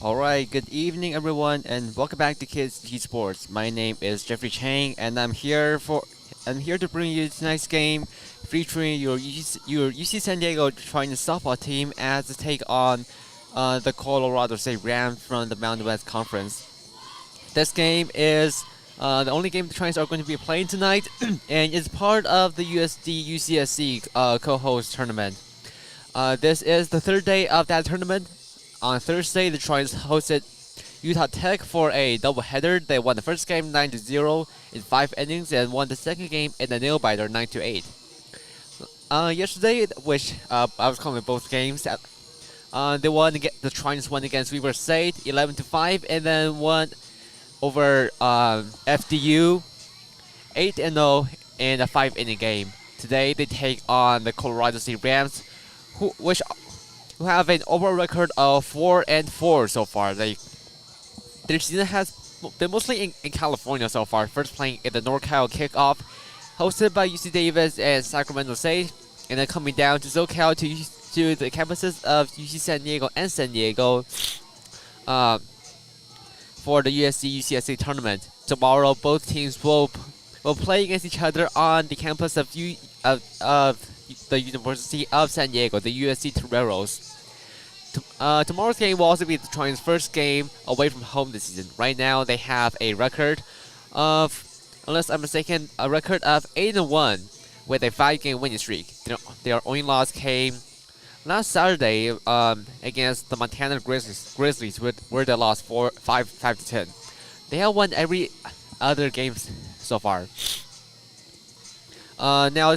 Alright, good evening everyone and welcome back to Kids T Sports. My name is Jeffrey Chang and I'm here to bring you tonight's game featuring your UC San Diego Trojans softball team as they take on the Colorado State Rams from the Mountain West Conference. This game is the only game the Trojans are going to be playing tonight and it's part of the USD UCSC co-host tournament. This is the third day of that tournament. On Thursday, the Trojans hosted Utah Tech for a doubleheader. They won the first game 9-0 in 5 innings and won the second game in a nail-biter 9-8. Yesterday, which I was calling both games, the Trojans won against Weber State 11-5 and then won over FDU 8-0 in a 5-inning game. Today, they take on the Colorado State Rams, who have an overall record of 4-4 so far. Their season has been mostly in California so far, first playing in the NorCal kickoff, hosted by UC Davis and Sacramento State, and then coming down to SoCal to the campuses of UC San Diego and San Diego for the USC UCSC tournament. Tomorrow, both teams will play against each other on the campus of the University of San Diego, the USC Toreros. Tomorrow's game will also be the Trojans' first game away from home this season. Right now, they have a record of, unless I'm mistaken, a record of 8-1 with a 5-game winning streak. Their only loss came last Saturday against the Montana Grizzlies, where they lost 5-10. They have won every other game so far. Now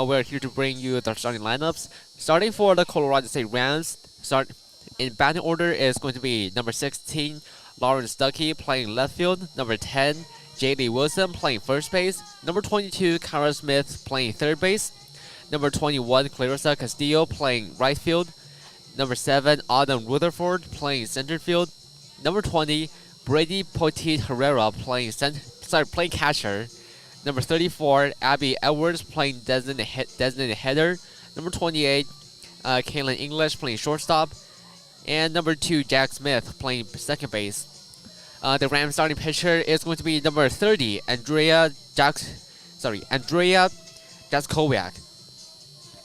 we're here to bring you the starting lineups. Starting for the Colorado State Rams, in batting order is going to be number 16, Lawrence Stuckey playing left field, number 10, J.D. Wilson playing first base, number 22, Kyra Smith playing third base, number 21, Clarissa Castillo playing right field, number 7, Autumn Rutherford playing center field, number 20, Brady Poteet Herrera playing catcher. Number 34, Abby Edwards playing designated header. Number 28, Kaylin English playing shortstop. And number 2, Jack Smith playing second base. The Rams starting pitcher is going to be number 30, Andrea Jaskowiak.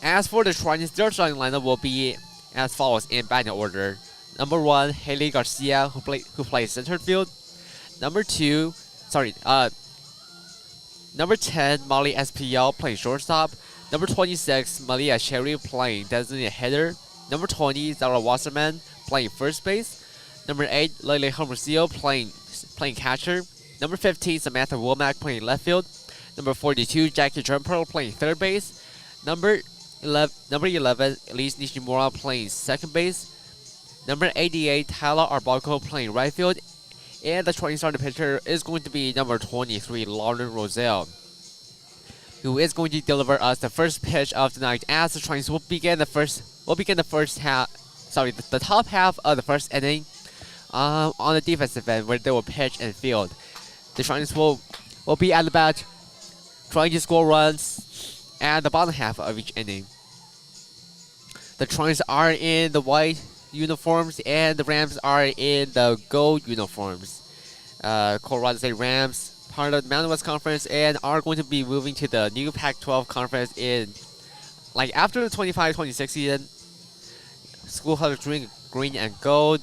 As for the Trojans, their starting lineup will be as follows in batting order. Number 1, Haley Garcia, who plays center field. Number 10, Molly SPL playing shortstop. Number 26, Malia Sherry playing designated header. Number 20, Zara Wasserman playing first base. Number 8, Lele Hermosillo playing catcher. Number 15, Samantha Womack playing left field. Number 42, Jackie Jumper playing third base. Number 11, Elise Nishimura playing second base. Number 88, Tyler Arbalco playing right field. And the Trojans starting pitcher is going to be number 23, Lauren Roselle, who is going to deliver us the first pitch of tonight. As the Trojans will begin the top half of the first inning on the defensive end, where they will pitch and field. The Trojans will be at the bat, trying to score runs at the bottom half of each inning. The Trojans are in the white uniforms and the Rams are in the gold uniforms. Colorado State Rams, part of the Mountain West Conference, and are going to be moving to the new Pac-12 conference after the 25-26 season. School colors green and gold,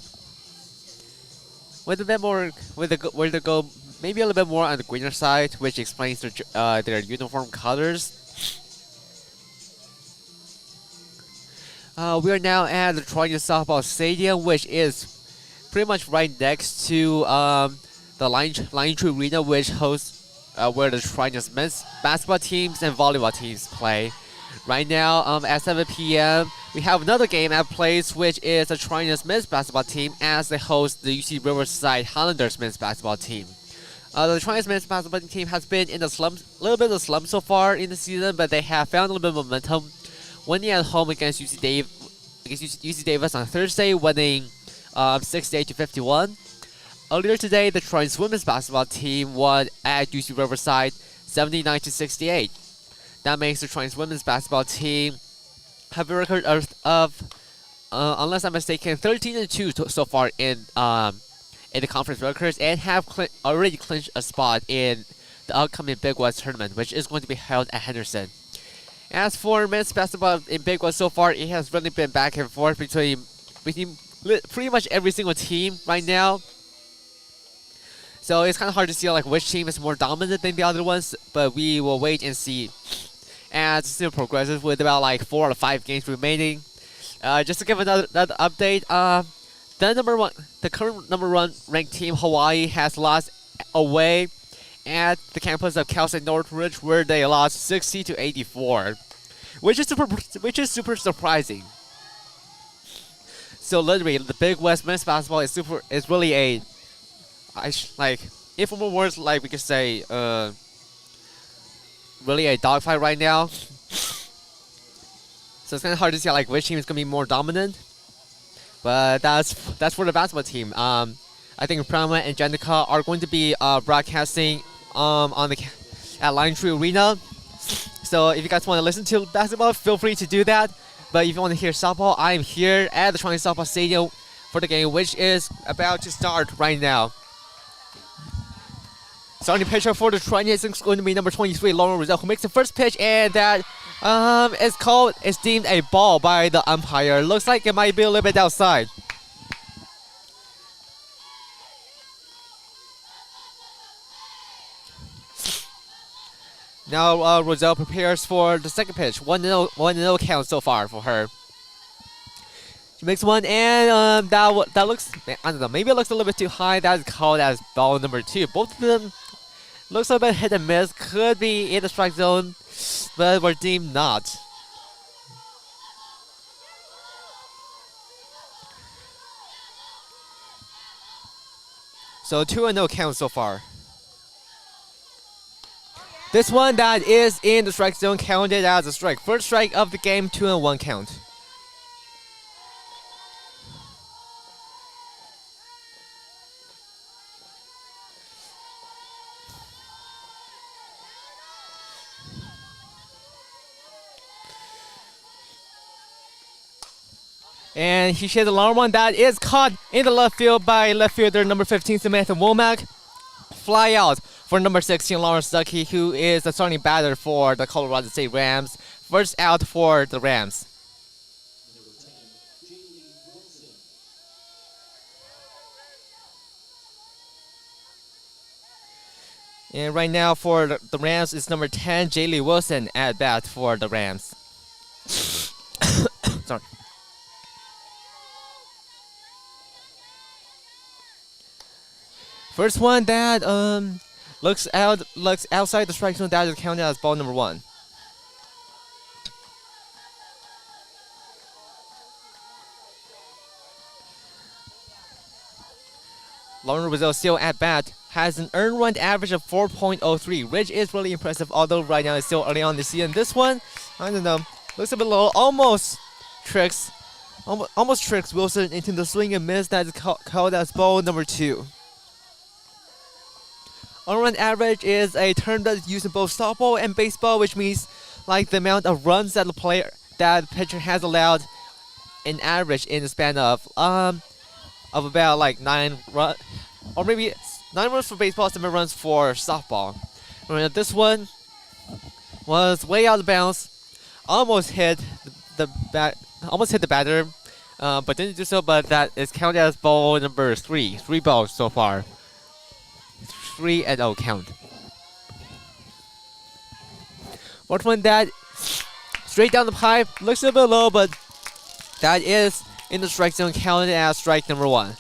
with the gold maybe a little bit more on the greener side, which explains their uniform colors. We are now at the Trojans Softball Stadium, which is pretty much right next to the Lion Tree Arena, which hosts where the Trojans men's basketball teams and volleyball teams play. Right now, at 7 p.m., we have another game at place, which is the Trojans men's basketball team as they host the UC Riverside Highlanders men's basketball team. The Trojans men's basketball team has been in a little bit of a slump so far in the season, but they have found a little bit of momentum, winning at home against UC Davis on Thursday, winning 68-51. Earlier today, the Trojans women's basketball team won at UC Riverside 79-68. That makes the Trojans women's basketball team have a record of unless I'm mistaken, 13-2 so far in the conference records, and have already clinched a spot in the upcoming Big West tournament, which is going to be held at Henderson. As for men's basketball in Big West so far, it has really been back and forth between pretty much every single team right now. So it's kind of hard to see like which team is more dominant than the other ones, but we will wait and see as the season progresses with about like 4 or 5 games remaining. Just to give another update, the current number one ranked team Hawaii has lost away at the campus of Cal State Northridge, where they lost 60-84, which is super surprising. So literally, the Big West men's basketball is really a like, in formal words, like we could say, really a dogfight right now. So it's kind of hard to see like which team is gonna be more dominant. But that's for the basketball team. I think Prama and Jenica are going to be broadcasting at Lion Tree Arena. So if you guys want to listen to basketball, feel free to do that. But if you want to hear softball, I am here at the Chang Softball Stadium for the game, which is about to start right now. Starting pitcher for the Trojans is going to be number 23, Lauren Rizal, who makes the first pitch, and that is deemed a ball by the umpire. Looks like it might be a little bit outside. Now Rizal prepares for the second pitch. 1-0 count so far for her. She makes one, and that looks, I don't know, maybe it looks a little bit too high. That is called as ball number 2. Both of them looks a bit hit and miss. Could be in the strike zone, but were deemed not. So 2-0 count so far. This one that is in the strike zone counted as a strike. First strike of the game, 2-1 count. And he shares a long one that is caught in the left field by left fielder number 15, Samantha Womack. Fly out for number 16, Lawrence Stuckey, who is the starting batter for the Colorado State Rams. First out for the Rams. And right now for the Rams is number 10, Jaylee Wilson at bat for the Rams. Sorry. First one that looks outside the strike zone. That is counted as ball number 1. Lauren Rizal still at bat, has an earned run average of 4.03, which is really impressive. Although right now it's still early on the season. This one, I don't know, looks a bit low. Almost tricks Wilson into the swing and miss. That is called as ball number 2. On-run average is a term that is used in both softball and baseball, which means like the amount of runs that the pitcher has allowed in average in the span of about like 9 runs, or maybe 9 runs for baseball, 7 runs for softball. This one was way out of bounds, almost hit the batter, but didn't do so. But that is counted as ball number 3. 3 balls so far. 3-0 count. One that straight down the pipe, looks a bit low, but that is in the strike zone, counted as strike number 1.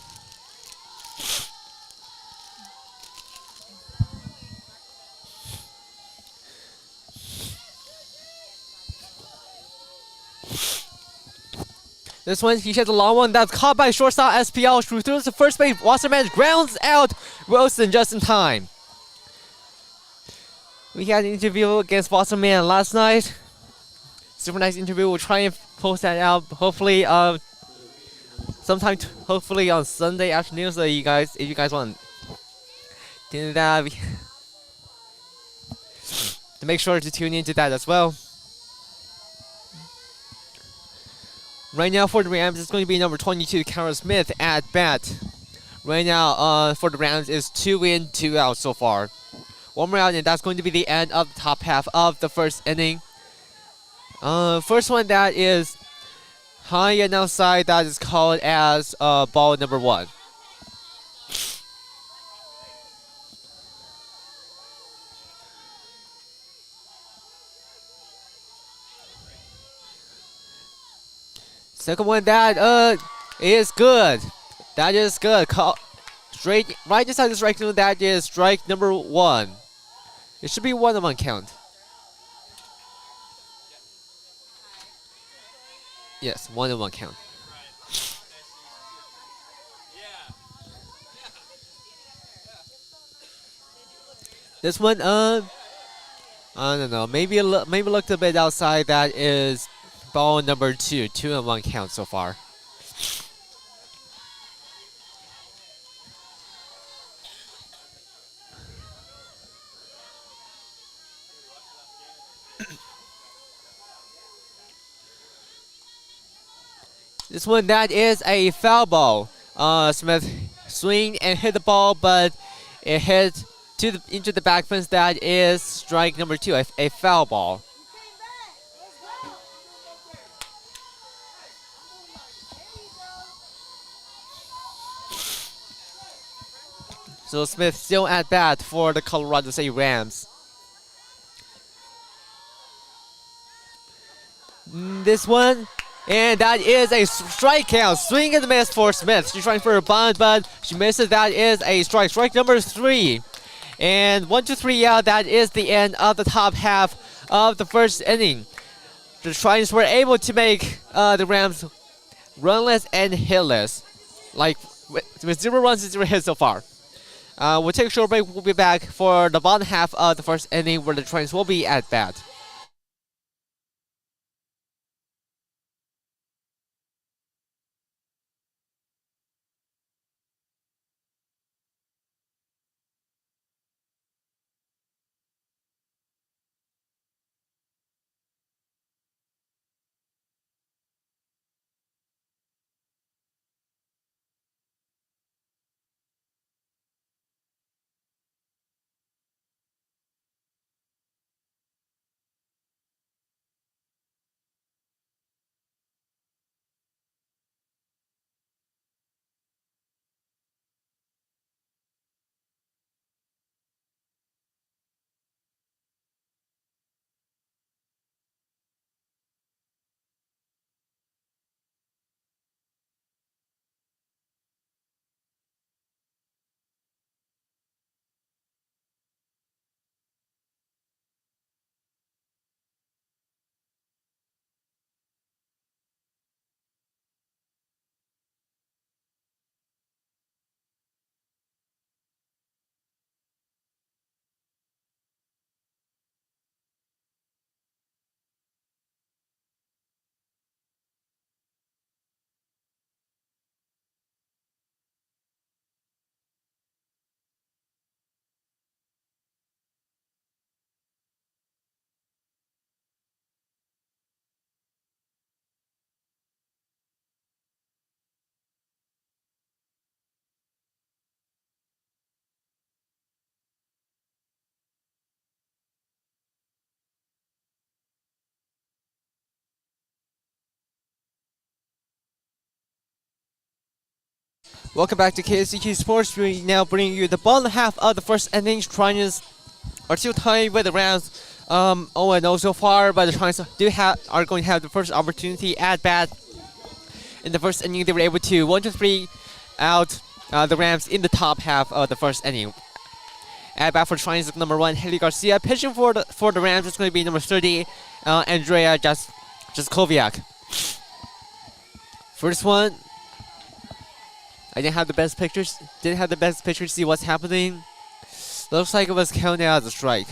This one, he hits a long one that's caught by shortstop SPL, who throws to first base. Wasserman grounds out Wilson just in time. We had an interview against Wasserman last night. Super nice interview. We'll try and post that out. Hopefully, sometime. Hopefully on Sunday afternoon. So you guys, if you guys want to do that, to make sure to tune into that as well. Right now for the Rams, it's going to be number 22, Carol Smith at bat. Right now, for the Rams, is 2 in, 2 out so far. One more out, and that's going to be the end of the top half of the first inning. First one that is high and outside, that is called as ball number 1. Second one that is good. That is good. Straight right inside the strike zone. That is strike number 1. It should be 1-1 count. Yes, 1-1 count. This one, I don't know. Maybe maybe looked a bit outside. That is ball number 2. 2-1 count so far. This one, that is a foul ball. Smith swing and hit the ball, but it hit into the back fence. That is strike number 2, a foul ball. So Smith still at bat for the Colorado State Rams. This one, and that is a strikeout. Swing and a miss for Smith. She's trying for a bunt, but she misses. That is a strike. Strike number 3. And 1, 2, 3 out. That is the end of the top half of the first inning. The Trions were able to make the Rams runless and hitless, like with 0 runs and 0 hits so far. We'll take a short break. We'll be back for the bottom half of the first inning, where the Trions will be at bat. Welcome back to KSCQ Sports. We now bring you the bottom half of the first inning. Trions are still tied with the Rams. 0-0 so far, but the Trions are going to have the first opportunity at bat. In the first inning, they were able to 1, 2, 3 out the Rams in the top half of the first inning. At bat for Trions, number 1, Haley Garcia. Pitching for the Rams is going to be number 30, Andrea Jaskowiak. First one. I didn't have the best pictures. Didn't have the best picture to see what's happening. Looks like it was counted as a strike.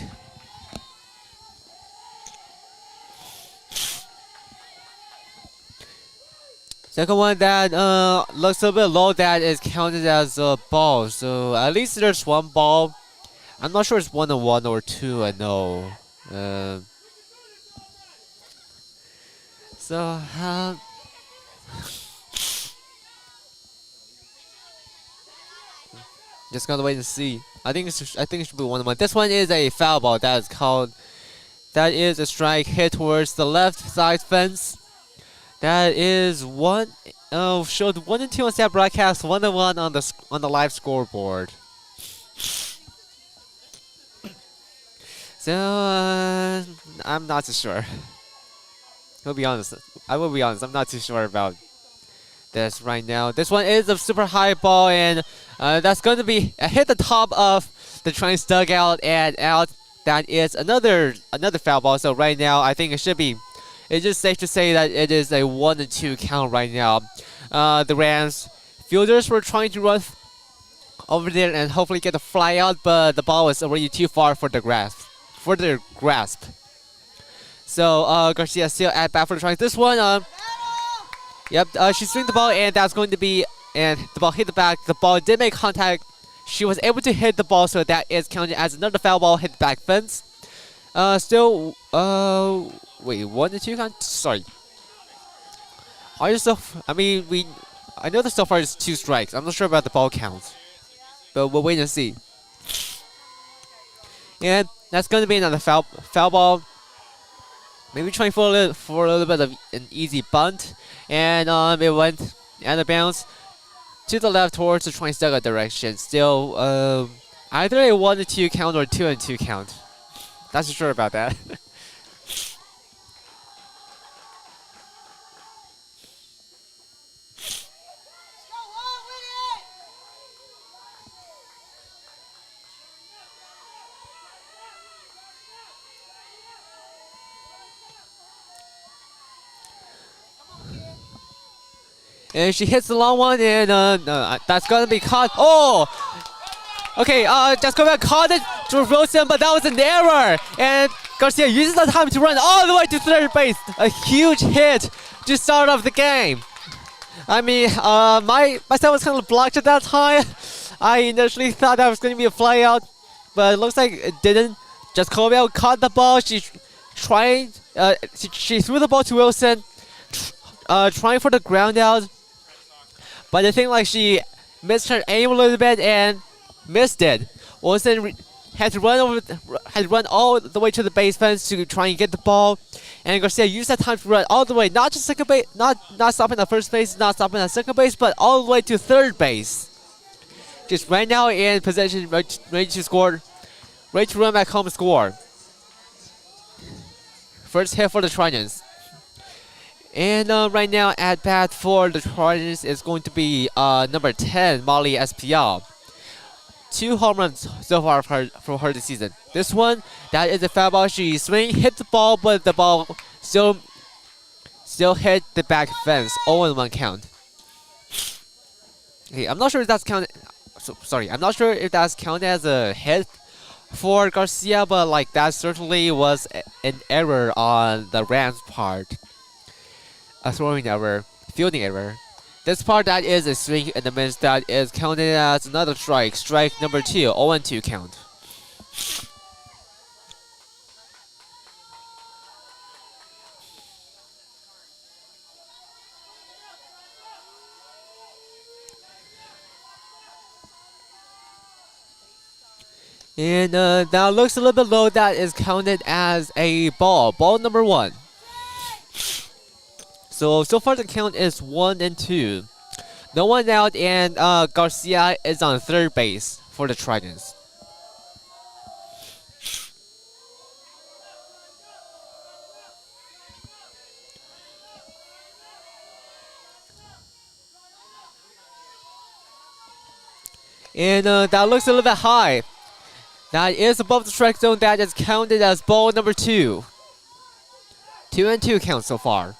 Second one that looks a bit low. That is counted as a ball. So at least there's one ball. I'm not sure it's 1-1 or 2-0. Just gotta wait and see. I think it should be 1-1. This one is a foul ball. That is called. That is a strike hit towards the left side fence. That is one. Oh, showed 1-2 on that broadcast. 1-1 on the live scoreboard. So I'm not too sure. I'll be honest. I will be honest. I'm not too sure about this right now. This one is a super high ball, and that's going to be hit the top of the Chang's dugout and out. That is another foul ball. So right now, I think it should be. It's just safe to say that it is a 1-2 count right now. The Rams fielders were trying to run over there and hopefully get a fly out, but the ball was already too far for their grasp. So Garcia still at bat for the Giants. This one, yep, she swinged the ball, and that's going to be, and the ball hit the back. The ball did make contact. She was able to hit the ball, so that is counted as another foul ball hit the back fence. Still, wait, 1-2 count? Sorry. Are you so? I mean, I know that so far is 2 strikes. I'm not sure about the ball count, but we'll wait and see. And that's going to be another foul ball. Maybe trying for a little bit of an easy bunt, and it went out of bounds to the left towards the Trian's dugout direction. Still, either a 1-2 count or 2-2 count. Not so sure about that. And she hits the long one, and no, that's gonna be caught. Oh, okay. That's gonna be caught it to Wilson, but that was an error. And Garcia uses the time to run all the way to third base. A huge hit to start off the game. I mean, my side was kind of blocked at that time. I initially thought that was gonna be a fly out, but it looks like it didn't. Just Colville caught the ball. She tried. She threw the ball to Wilson, trying for the ground out. But I think like she missed her aim a little bit and missed it. Wilson had to run all the way to the base fence to try and get the ball. And Garcia used that time to run all the way, not just second base, not stopping at first base, not stopping at second base, but all the way to third base. Just right now in possession, ready to score, ready to run back home and score. First hit for the Trojans. And right now at bat for the Trojans is going to be number 10, Molly Espial. 2 home runs so far for her this season. This one, that is a foul ball. She hit the ball, but the ball still hit the back fence. 0-1 count. Okay, I'm not sure if that's counted. Sorry, I'm not sure if that's counted as a hit for Garcia, but like that certainly was an error on the Rams' part. A throwing error, fielding error. This part, that is a swing and a miss. That is counted as another strike. Strike number 2, 0-2 count. And that looks a little bit low. That is counted as a ball. Ball number 1. So far the count is 1-2. No one out, and Garcia is on third base for the Trojans. And that looks a little bit high. That is above the strike zone. That is counted as ball number 2. 2-2 count so far.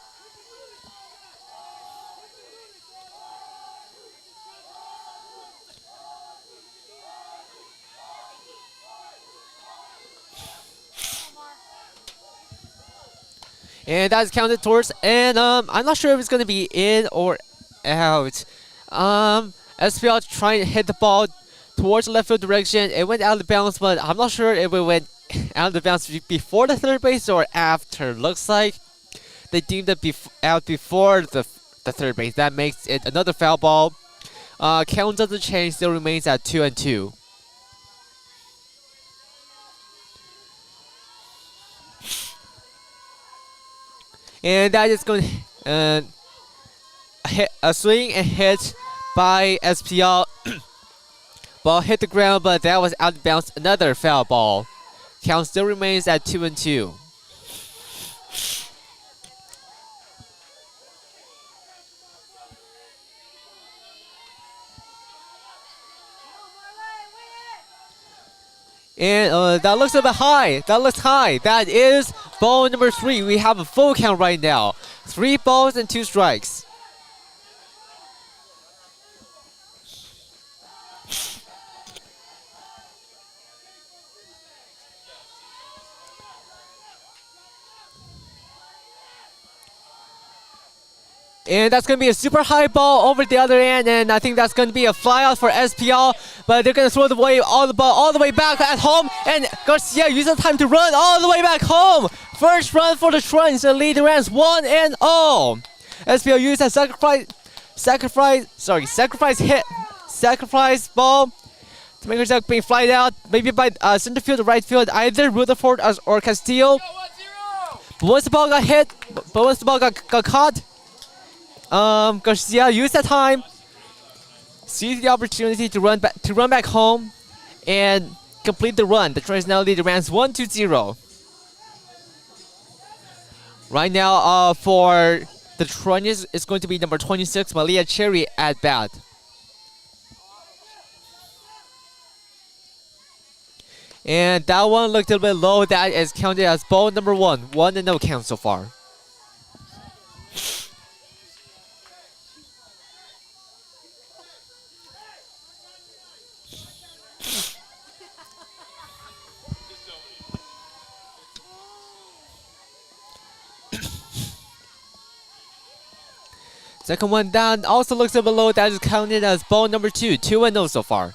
And that's counted towards, and I'm not sure if it's gonna be in or out. SPL trying to hit the ball towards the left field direction. It went out of bounds, but I'm not sure if it went out of bounds before the third base or after. Looks like they deemed it out before the third base. That makes it another foul ball. Count doesn't change, still remains at 2-2. And that is going to hit a swing and hit by SPL. Ball hit the ground, but that was out of bounds. Another foul ball. Count still remains at 2-2. And that looks a bit high. That looks high. That is ball number 3. We have a full count right now. 3 balls and 2 strikes. And that's going to be a super high ball over the other end, and I think that's going to be a flyout for SPL. But they're going to throw the ball all the way back at home, and Garcia uses the time to run all the way back home. First run for the Trojans, and lead the Rams 1-0. SPL used a sacrifice ball to make herself being flied out, maybe by center field or right field, either Rutherford or Castillo. But once the ball got hit, once the ball got caught, Garcia used that time, seized the opportunity to run back home, and complete the run. The Trojans now lead the Rams 1-0. Right now, for the Trojans, it's going to be number 26, Malia Cherry at bat. And that one looked a little bit low. That is counted as ball number 1. 1-0 count so far. Second one down also looks a bit low. That is counted as ball number 2. 2-0 so far.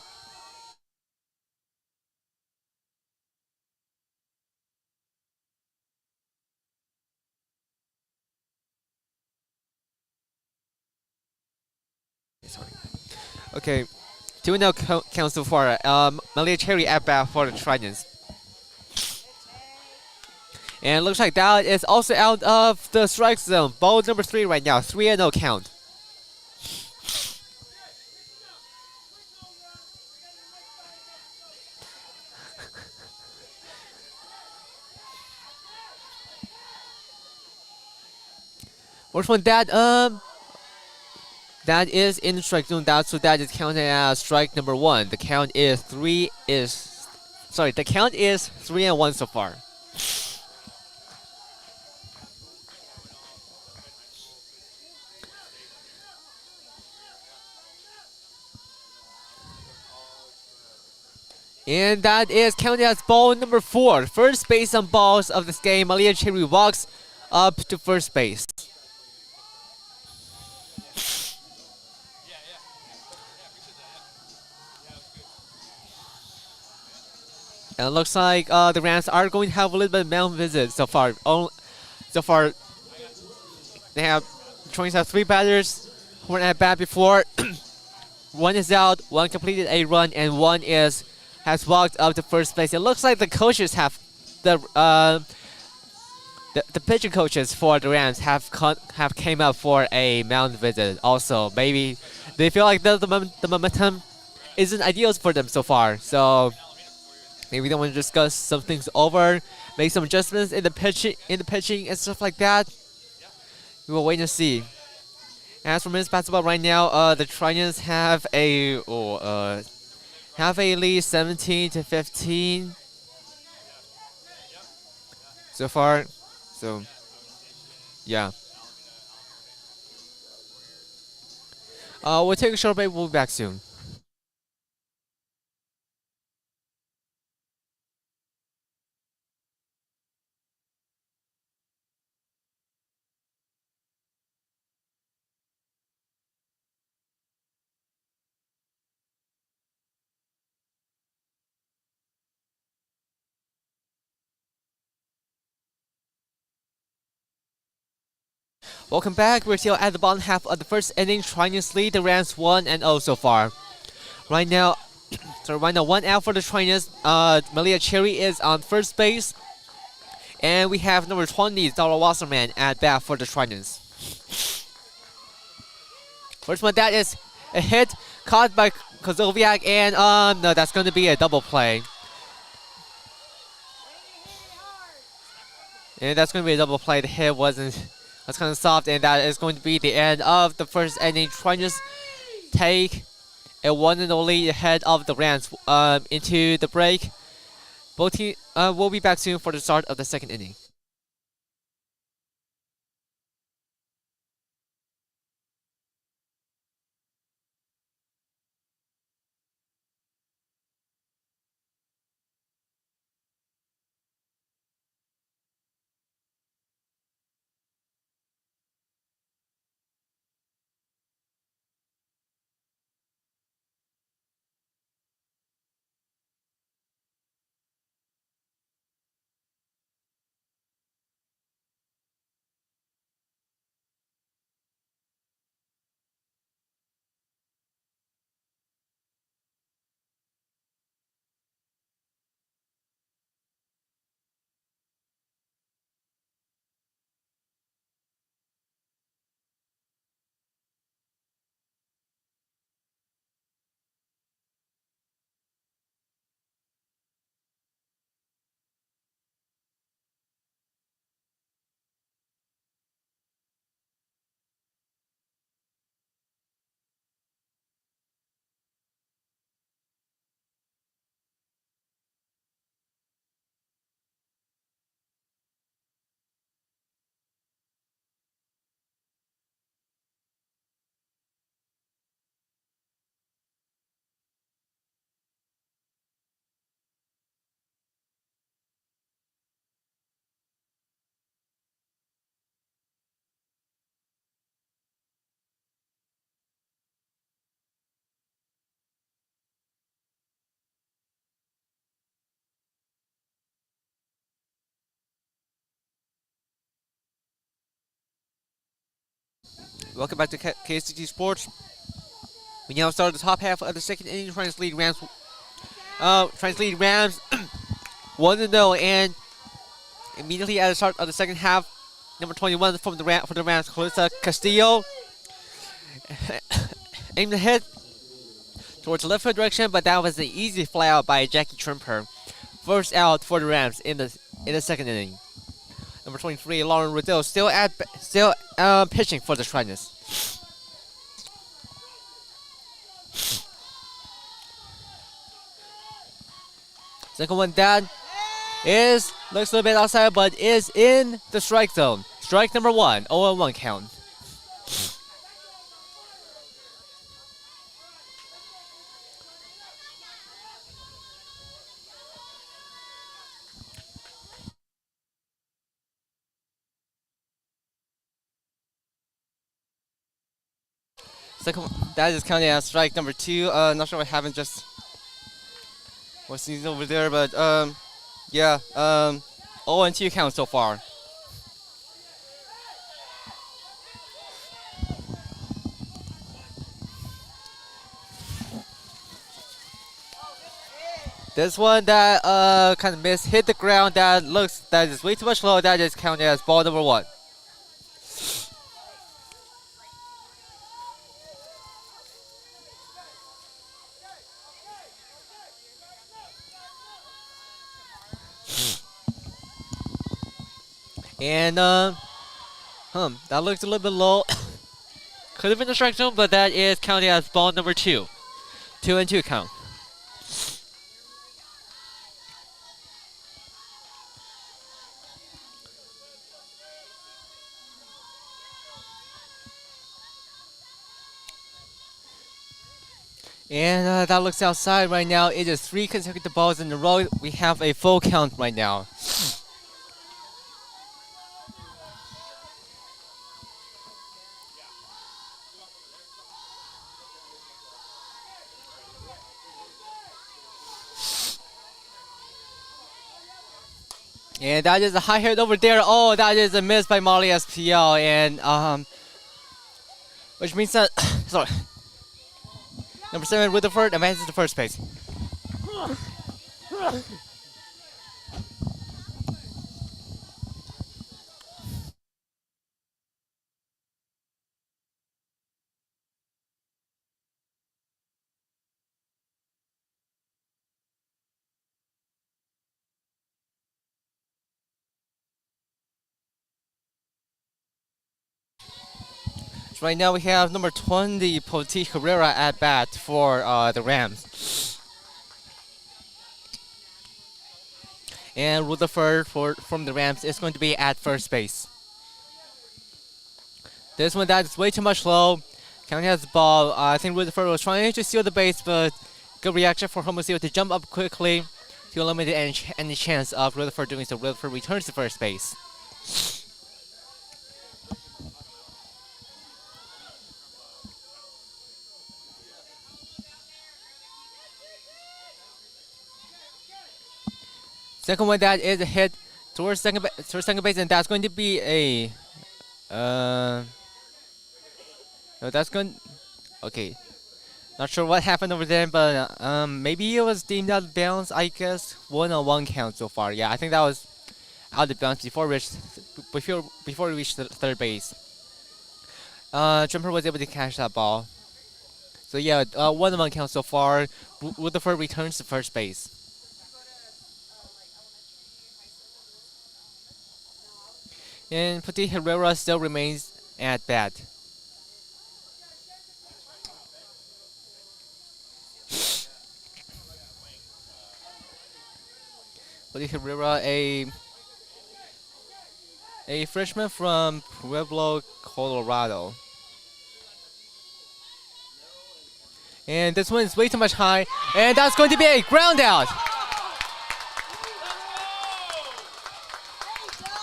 Sorry. Okay, 2-0 count so far. Malia Cherry at bat for the Trojans. And it looks like that is also out of the strike zone. Ball number 3 right now. 3-0 count. Which one that is in the strike zone. So that is counted as strike number 1. The count is 3-1 so far. And that is counted as ball number 4. First base on balls of this game. Malia Cherry walks up to first base. And it looks like the Rams are going to have a little bit of mound visit so far. They have Trojans have 3 batters who were at bat before. One is out, one completed a run, and one has walked up to first base. It looks like the coaches have the pitching coaches for the Rams have came up for a mound visit. Also, maybe they feel like the momentum isn't ideal for them so far. So maybe they want to discuss some things over, make some adjustments in the pitching and stuff like that. We will wait and see. As for men's basketball right now, the Trojans have a lead 17-15 so far. So yeah. We'll take a short break. We'll be back soon. Welcome back. We're still at the bottom half of the first inning, trying to lead the Rams 1-0 so far. Right now, right now 1 out for the Trainers. Malia Cherry is on first base, and we have number 20, Dara Wasserman at bat for the Trainers. First one, that is a hit caught by Kozoviak, and no, that's going to be a double play. And that's going to be a double play. The hit was kind of soft, and that is going to be the end of the first inning. Trainers take a 1-0 lead ahead of the Rams into the break. Both teams will be back soon for the start of the second inning. Welcome back to KCG Sports. We now start the top half of the second inning, trying to lead Rams. Trying to lead Rams 1-0, and immediately at the start of the second half, number 21 for the Rams, Clarissa Castillo, aimed the hit towards the left field direction, but that was an easy fly out by Jackie Trimper. First out for the Rams in the second inning. Number 23, Lauren Riddell, still pitching for the Trainers. Second one, that looks a little bit outside, but is in the strike zone. Strike number 1, 0-1 count. Second one, that is counted as strike number 2. Not sure what happened, just what's seen over there, but yeah, 0-2 count so far. This one that kind of missed, hit the ground. That is way too much low. That is counted as ball number 1. And that looks a little bit low. Could have been a strike zone, but that is counted as ball number 2. 2-2 count. And that looks outside right now. It is 3 consecutive balls in a row. We have a full count right now. And that is a high hit over there. Oh, that is a miss by Molly SPL. And which means that sorry, number 7 Rutherford advances to first base. So right now we have number 20 Poti Herrera at bat for the Rams. And Rutherford from the Rams is going to be at first base. This one that is way too much low. County has the ball. I think Rutherford was trying to steal the base, but good reaction for Hermosillo to jump up quickly to eliminate any chance of Rutherford doing so. Rutherford returns to first base. Second one that is a hit towards second base, and that's going to be a no, that's going. Okay, not sure what happened over there, but maybe it was deemed out of bounds. I guess 1-on-1 count so far. Yeah, I think that was out of bounds before we reached the third base. Jumper was able to catch that ball. So yeah, 1-on-1 count so far. Rutherford returns to first base. And Petit Herrera still remains at bat. Petit Herrera, a freshman from Pueblo, Colorado. And this one is way too much high, and that's going to be a ground out.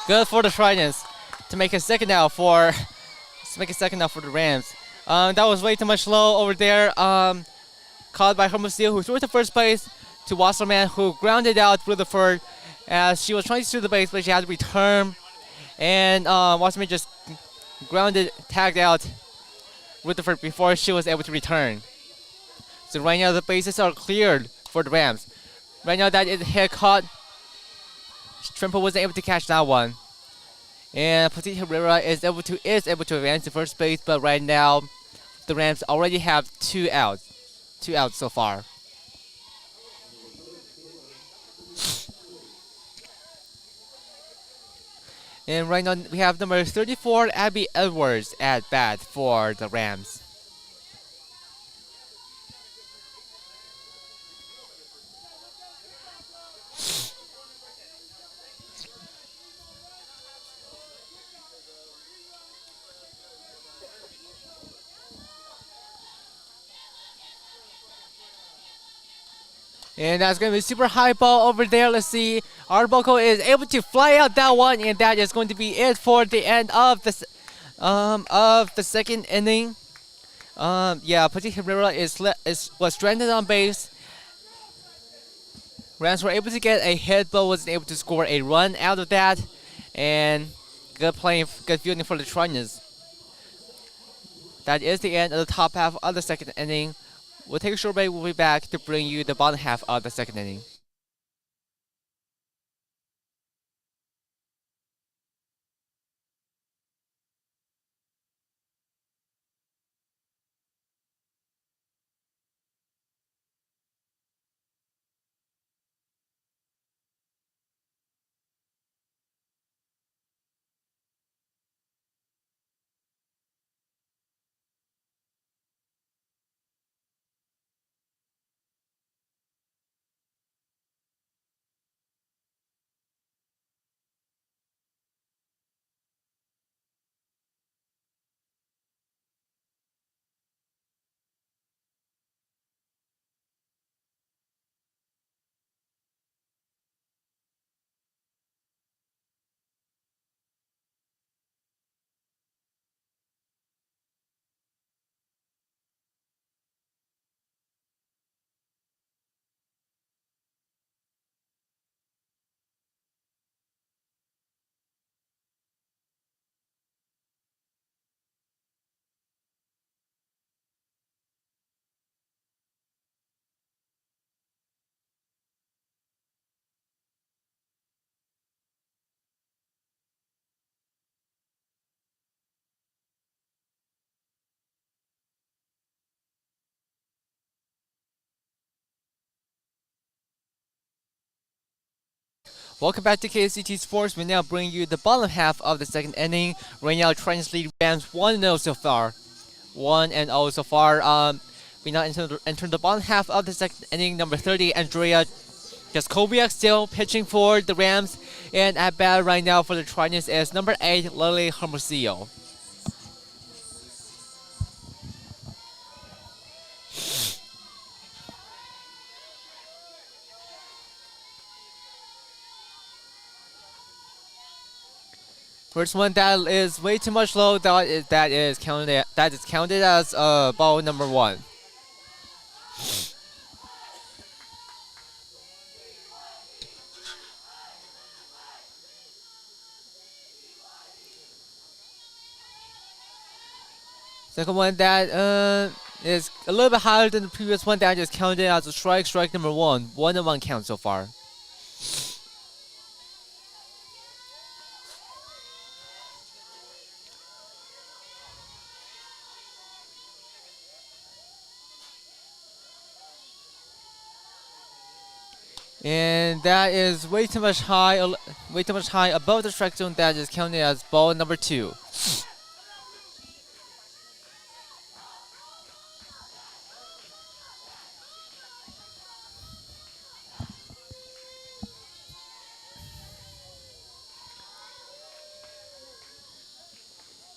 Good for the Tridents to make a second out for the Rams. That was way too much low over there. Caught by Hermosillo, who threw it to first base to Wasserman, who grounded out Rutherford as she was trying to steal the base, but she had to return. And Wasserman just tagged out Rutherford before she was able to return. So right now the bases are cleared for the Rams. Right now that is a hit caught. Trimple wasn't able to catch that one. And Petit Herrera is able to advance to first base, but right now the Rams already have 2 outs. 2 outs so far. And right now we have number 34 Abby Edwards at bat for the Rams. And that's going to be a super high ball over there. Let's see. Arbuckle is able to fly out that one, and that is going to be it for the end of the second inning. Yeah, Petit Herrera was stranded on base. Rams were able to get a hit, but wasn't able to score a run out of that. And good fielding for the Trojans. That is the end of the top half of the second inning. We'll take a short break. We'll be back to bring you the bottom half of the second inning. Welcome back to KCT Sports. We now bring you the bottom half of the second inning. Right now, Trans lead Rams 1-0 so far. 1-0 so far. We now enter the bottom half of the second inning. Number 30, Andrea Jaskowiak still pitching for the Rams. And at bat right now for the Trojans is number 8, Lily Hermosillo. First one that is way too much low. That is counted as ball number 1. Second one that is a little bit higher than the previous one that is counted as a strike. Strike number 1. 1-1 count so far. And that is way too much high above the strike zone. That is counted as ball number 2.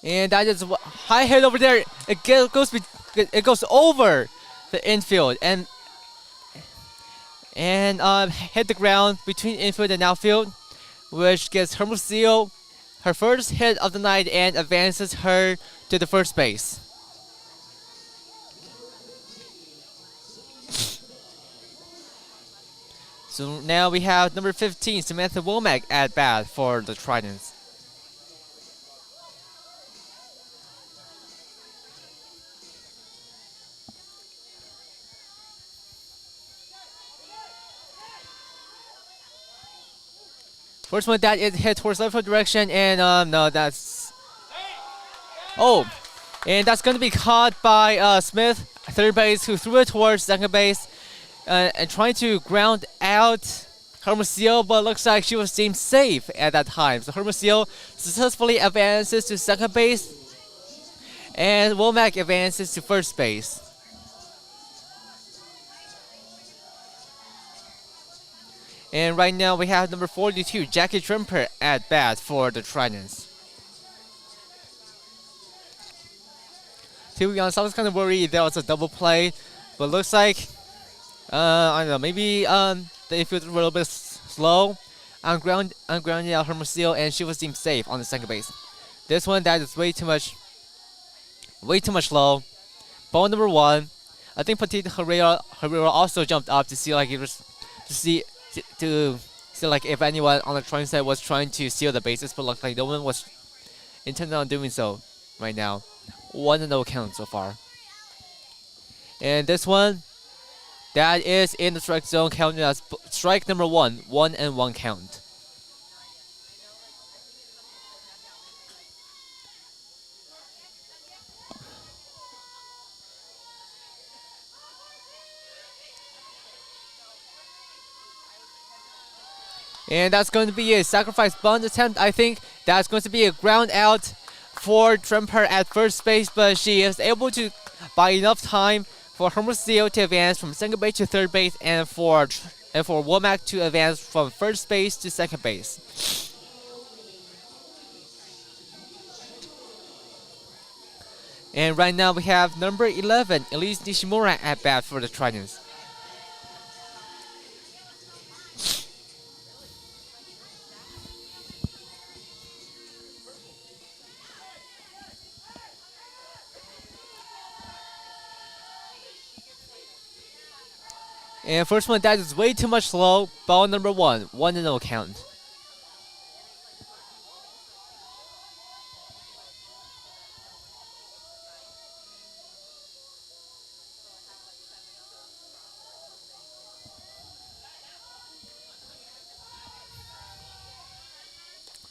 And that is high hit over there. It goes over the infield and hit the ground between infield and outfield, which gives Hermosillo her first hit of the night and advances her to the first base. So now we have number 15, Samantha Womack at bat for the Tridents. First one that is hit towards left field direction, and no, that's and that's going to be caught by Smith, third base, who threw it towards second base, and trying to ground out Hermosillo, but looks like she was deemed safe at that time. So Hermosillo successfully advances to second base, and Womack advances to first base. And right now we have number 42, Jackie Trimper at bat for the Tridents. To be honest, I was kind of worried there was a double play, but looks like, I don't know, maybe the infield was a little bit slow. I'm grounding out Hermosillo, and she was deemed safe on the second base. This one, that is way too much low. Ball number 1. I think Petite Herrera also jumped up to see like it was to see like if anyone on the trying side was trying to steal the bases, but looks like no one was intended on doing so right now. 1-0 count so far. And this one, that is in the strike zone, counted as strike number 1, 1-1 count. And that's going to be a sacrifice bunt attempt. I think that's going to be a ground out for Trimper at first base, but she is able to buy enough time for Hermosillo to advance from second base to third base, and for Womack to advance from first base to second base. And right now we have number 11, Elise Nishimura at bat for the Tridents. And first one, that is way too much slow. Ball number 1, 1-0 count.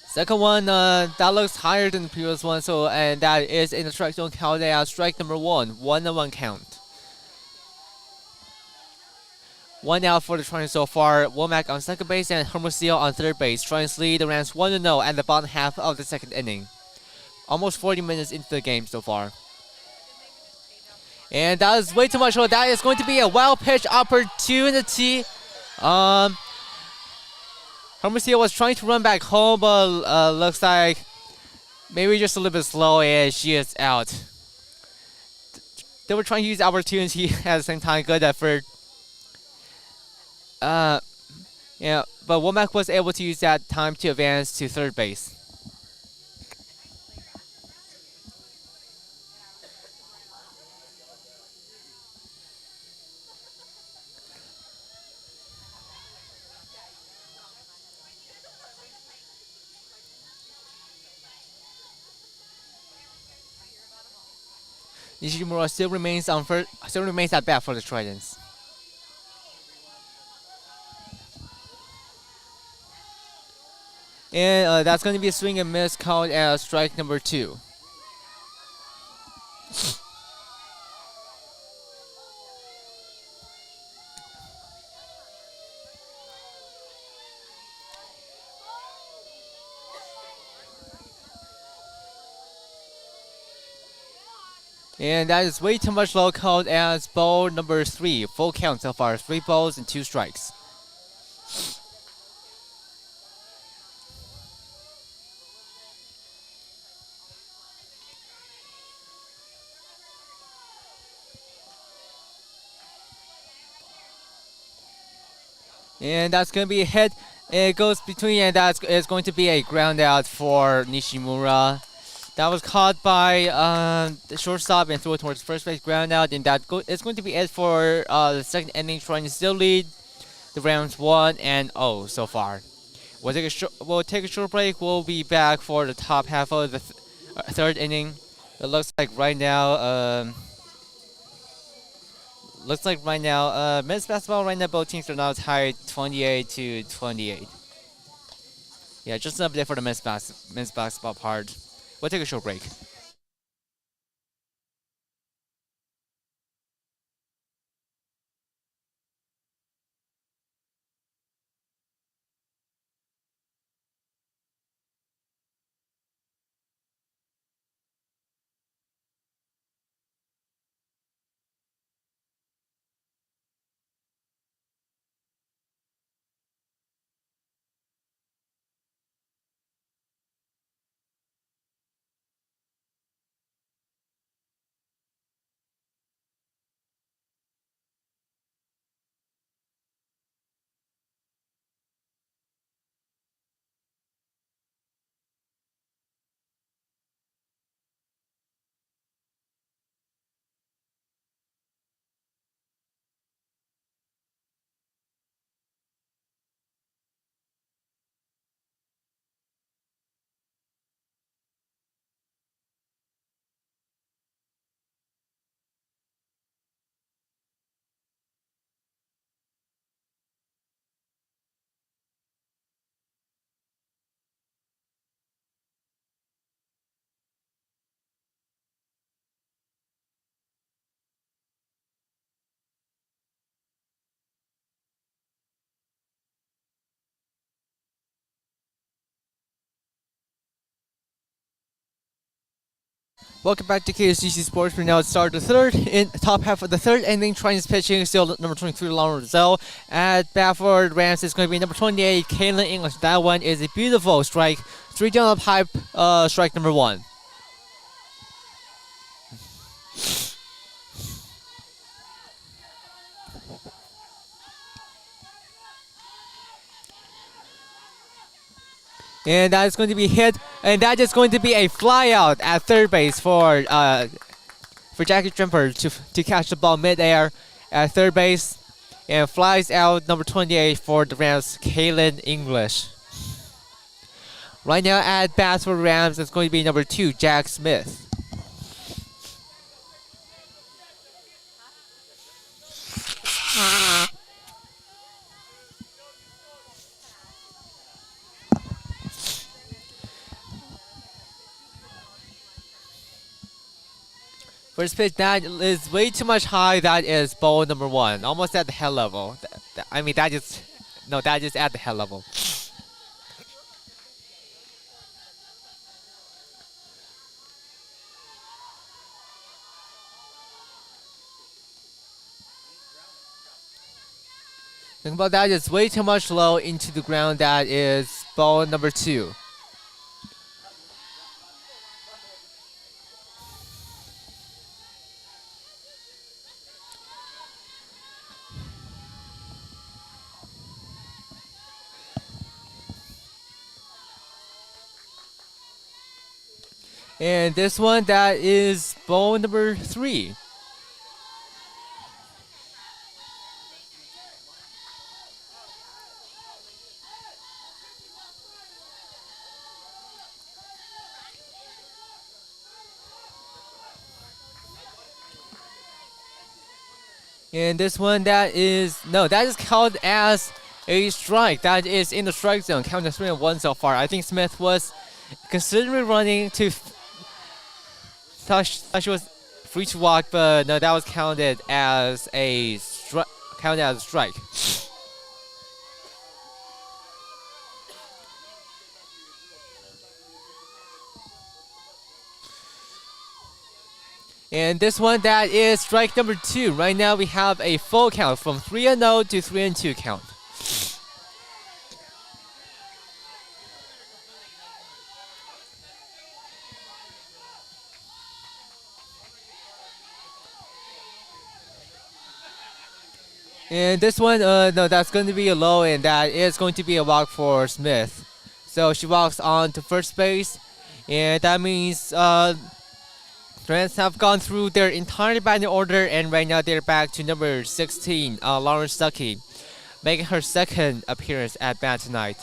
Second one, that looks higher than the previous one, so and that is in the strike zone, counted as strike number 1, 1-1 count. One out for the Trojans so far. Womack on second base and Hermosillo on third base. Trojans lead the Rams 1-0 at the bottom half of the second inning. Almost 40 minutes into the game so far. And that is way too much. That is going to be a wild pitch opportunity. Hermosillo was trying to run back home, but looks like maybe just a little bit slow, and she is out. They were trying to use the opportunity at the same time. Good effort. Yeah, but Womack was able to use that time to advance to third base. Nishimura still remains at bat for the Trojans. And that's going to be a swing and miss called as strike number 2. And that is way too much low, called as ball number 3. Full count so far, 3 balls and 2 strikes. And that's going to be a hit. It goes between, and it's going to be a ground out for Nishimura. That was caught by the shortstop and threw it towards first base, ground out, and it's going to be it for the second inning. Trying to still lead the Rams 1-0 so far. We'll take a short break. We'll be back for the top half of the third inning. It looks like right now. Men's basketball right now, both teams are now tied 28-28. Yeah, just an update for the men's basketball part. We'll take a short break. Welcome back to KSGC Sports. We now start the top half of the third inning. Trojans pitching still number 23, Lauren Roselle. At bat for the Rams is going to be number 28, Kaylin English. That one is a beautiful strike. 3 down the pipe, strike number 1. And that is going to be hit, and that is going to be a fly out at third base for Jackie Jumper to catch the ball midair at third base, and flies out number 28 for the Rams, Kaylin English. Right now at bat for the Rams is going to be number 2, Jack Smith. First pitch that is way too much high. That is ball number one, almost at the head level. I mean, that is no, that is at the head level. Think about that is way too much low into the ground. That is ball number two. And this one, that is ball number three. And this one, that is no, that is counted as a strike. That is in the strike zone, counting 3-1 so far. I think Smith was considering running to thought she was free to walk, but no, that was counted as a strike. And this one, that is strike number two. Right now we have a full count from 3-0 to 3-2 count. And this one, no, that's going to be a low, and that is going to be a walk for Smith. So she walks on to first base, and that means Trends have gone through their entire batting order, and right now they're back to number 16, Lauren Stuckey, making her second appearance at bat tonight.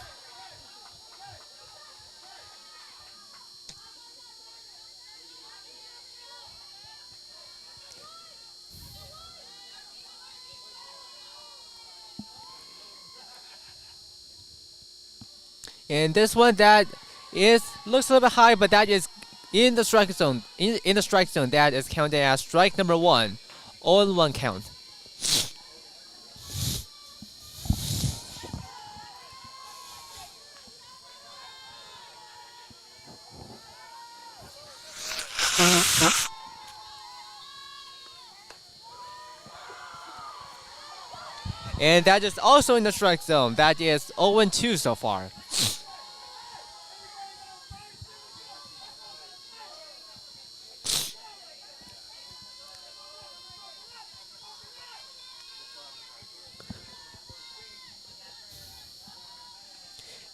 And this one, that is looks a little bit high, but that is in the strike zone. In the strike zone, that is counted as strike number one, all in one count. And that is also in the strike zone. That is 0-2 so far.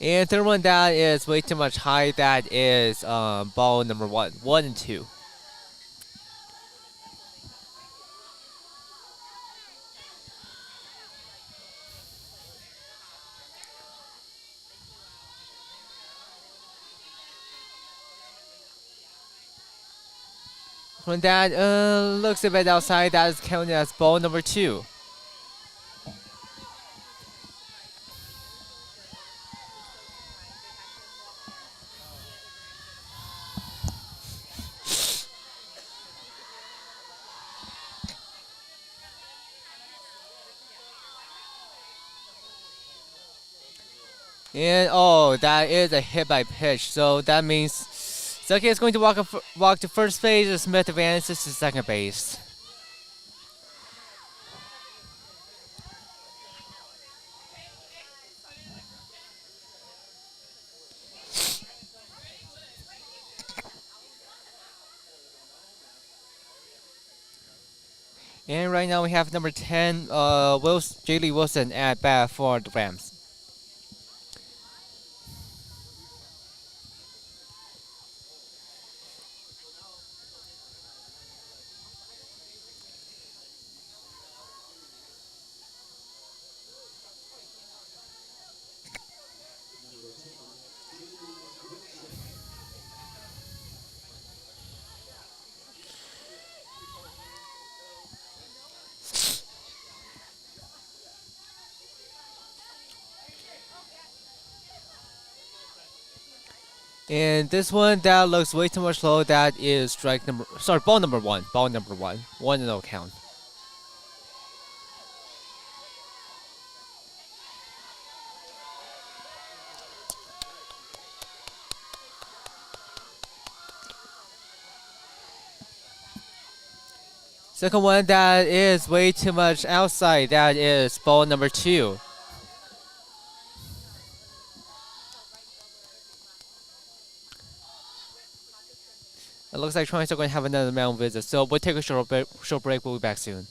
And third one, that is way too much high. That is ball number one, 1-2. When that looks a bit outside, that is counted as ball number two. And oh, that is a hit by pitch. So that means Zucky is going to walk to first base, and Smith advances to second base. And right now we have number 10, Jaylee Wilson at bat for the Rams. And this one that looks way too much low. That is strike number. Sorry, ball number one. Ball number one. 1-0 count. Second one that is way too much outside. That is ball number two. It looks like Toronto are going to have another mound visit, so we'll take a short break. We'll be back soon.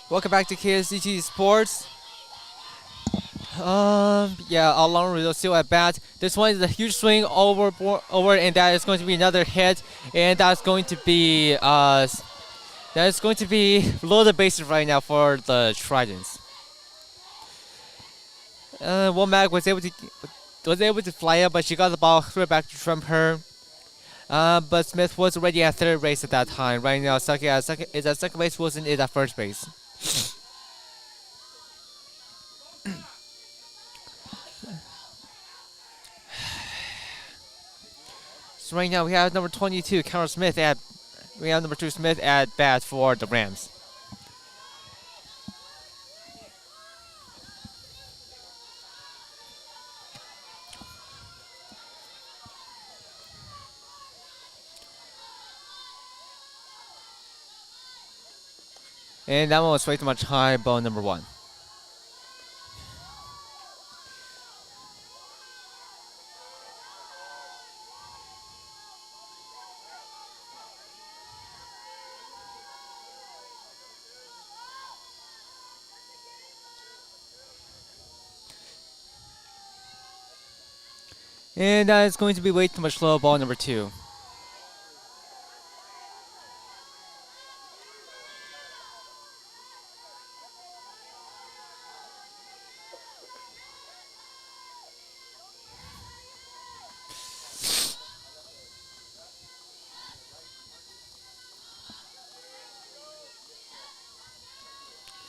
Welcome back to KSCG Sports. Yeah, Alon Rizzo still at bat. This one is a huge swing over, and that is going to be another hit, and that's going to be below the bases right now for the Tridents. Womack was able to fly up, but she got the ball through back from her. But Smith was already at third base at that time. Right now, Saki at second base. Wilson is at first base. So right now we have number 22, Carol Smith at. We have number 2 Smith at bat for the Rams. And that one was way too much high, ball number 1. And that is going to be way too much low, ball number 2.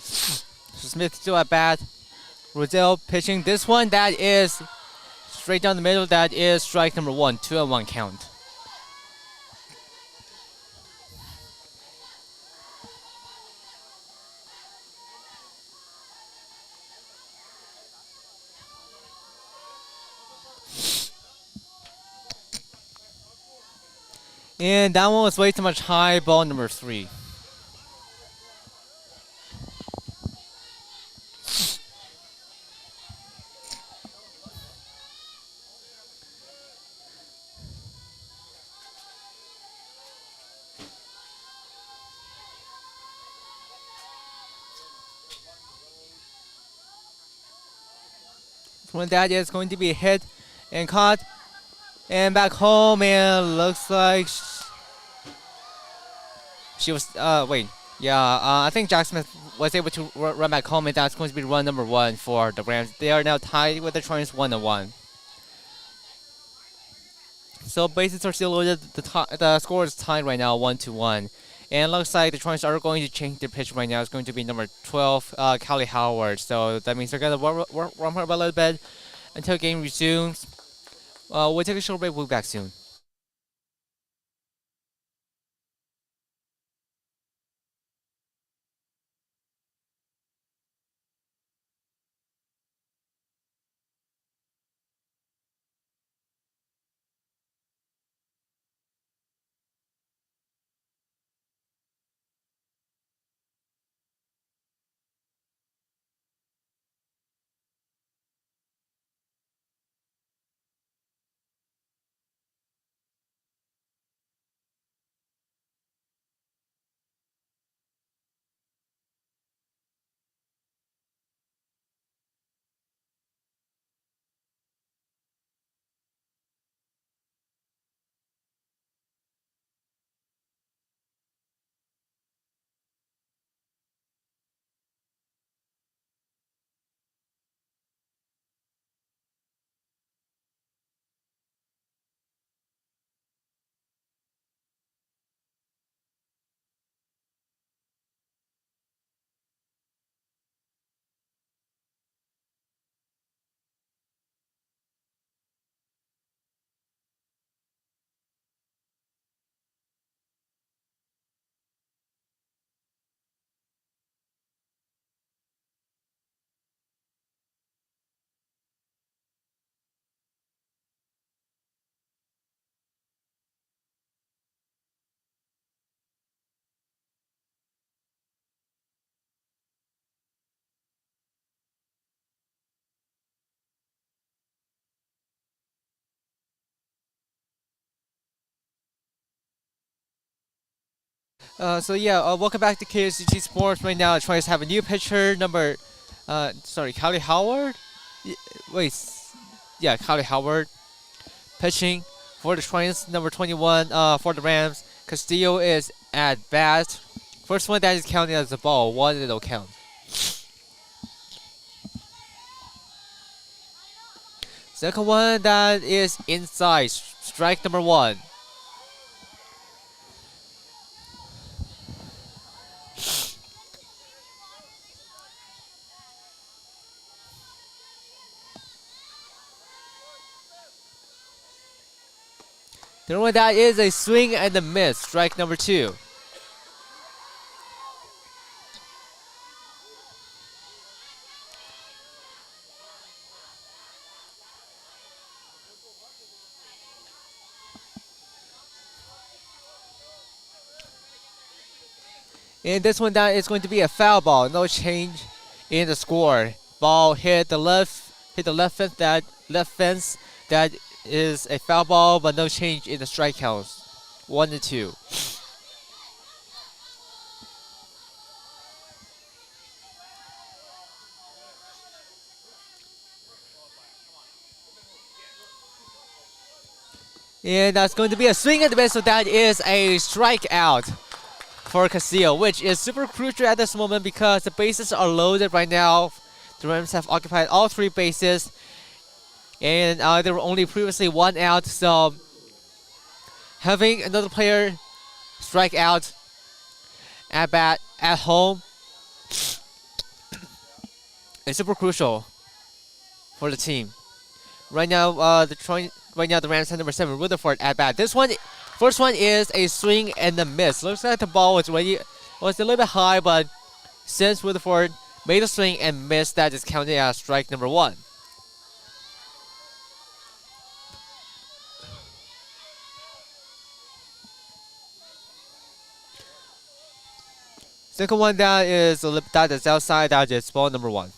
So Smith still at bat. Roselle pitching this one. That is straight down the middle. That is strike number 1. 2-1 count. And that one was way too much high, ball number 3. When that is going to be hit and caught and back home, and looks like she was wait, yeah, I think Jack Smith was able to run back home, and that's going to be run number 1 for the Rams. They are now tied with the Trojans 1-1. So bases are still loaded. The score is tied right now 1-1. And it looks like the Trojans are going to change their pitch right now. It's going to be number 12, Callie Howard. So that means they're going to warm her up a little bit until game resumes. We'll take a short break. We'll be back soon. So yeah, welcome back to KSCG Sports. Right now, trying to have a new pitcher, sorry, Kylie Howard. Y- Wait, yeah, Kylie Howard pitching for the Twins. Number 21 for the Rams. Castillo is at bat. First one that is counting as a ball. One it'll count. Second one that is inside. Strike number one. Third one that is a swing and a miss. Strike number two. And this one that is going to be a foul ball. No change in the score. Ball hit the left fence. Left fence. That is a foul ball, but no change in the strike counts. 1-2. And that's going to be a swing and a miss. So that is a strikeout for Castillo, which is super crucial at this moment because the bases are loaded right now. The Rams have occupied all three bases, and there were only previously one out. So having another player strike out at bat at home is super crucial for the team. Right now, the Rams have number 7 Rutherford at bat. First one is a swing and a miss. Looks like the ball was a little bit high, but since Rutherford made a swing and miss, that is counted as strike number one. Second one that is outside. That is ball number one.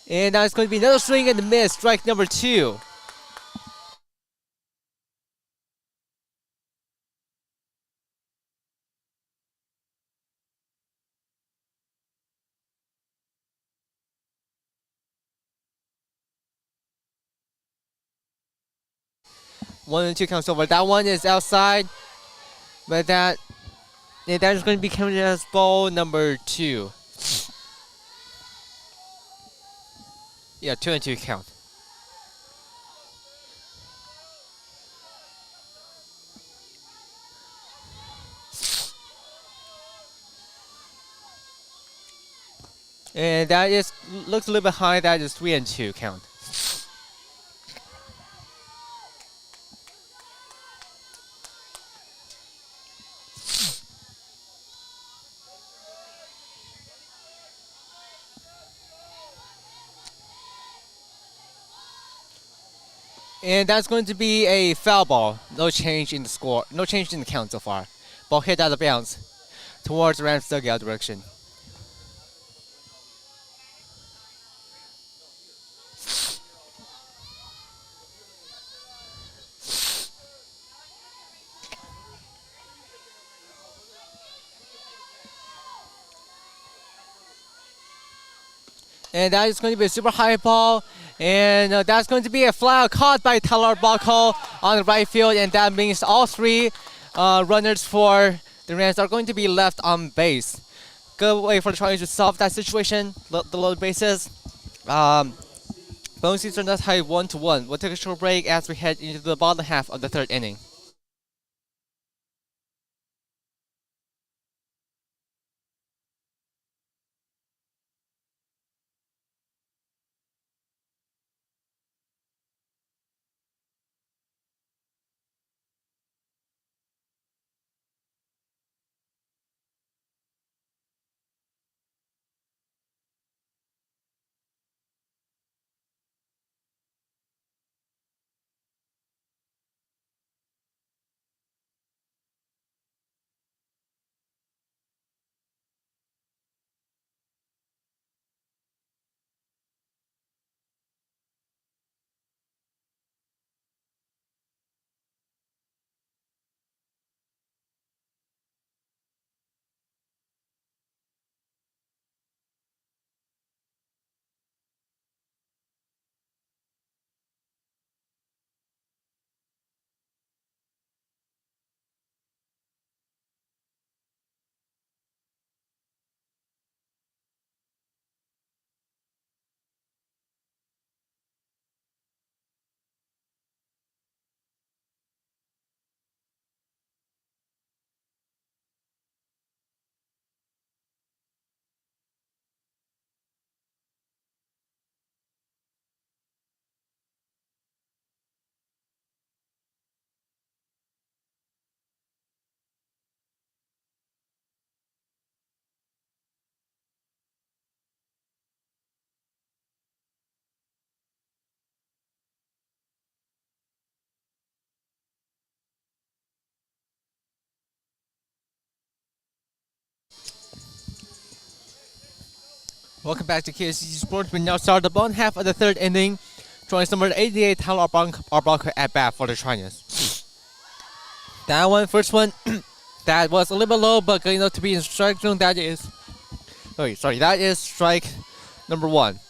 And now it's going to be another swing and a miss. Strike number two. One and two counts over. That one is outside, but that is going to be counted as ball number two. Yeah, 2-2 count. And that is looks a little bit high. That is 3-2 count. And that's going to be a foul ball. No change in the score. No change in the count so far. Ball hit out of bounds towards the Rams dugout direction. And that is going to be a super high ball. And that's going to be a fly out caught by Tyler Bacall on the right field. And that means all three runners for the Rams are going to be left on base. Good way for the Chargers to solve that situation. The load bases. Both teams are not tied 1-1. We'll take a short break as we head into the bottom half of the third inning. Welcome back to KSC Sports. We now start the bottom half of the third inning. Trying number 88, Tyler Arbuckle at bat for the Trojans. That one, first one, that was a little bit low, but good enough to be in strike zone. That is, that is strike number 1.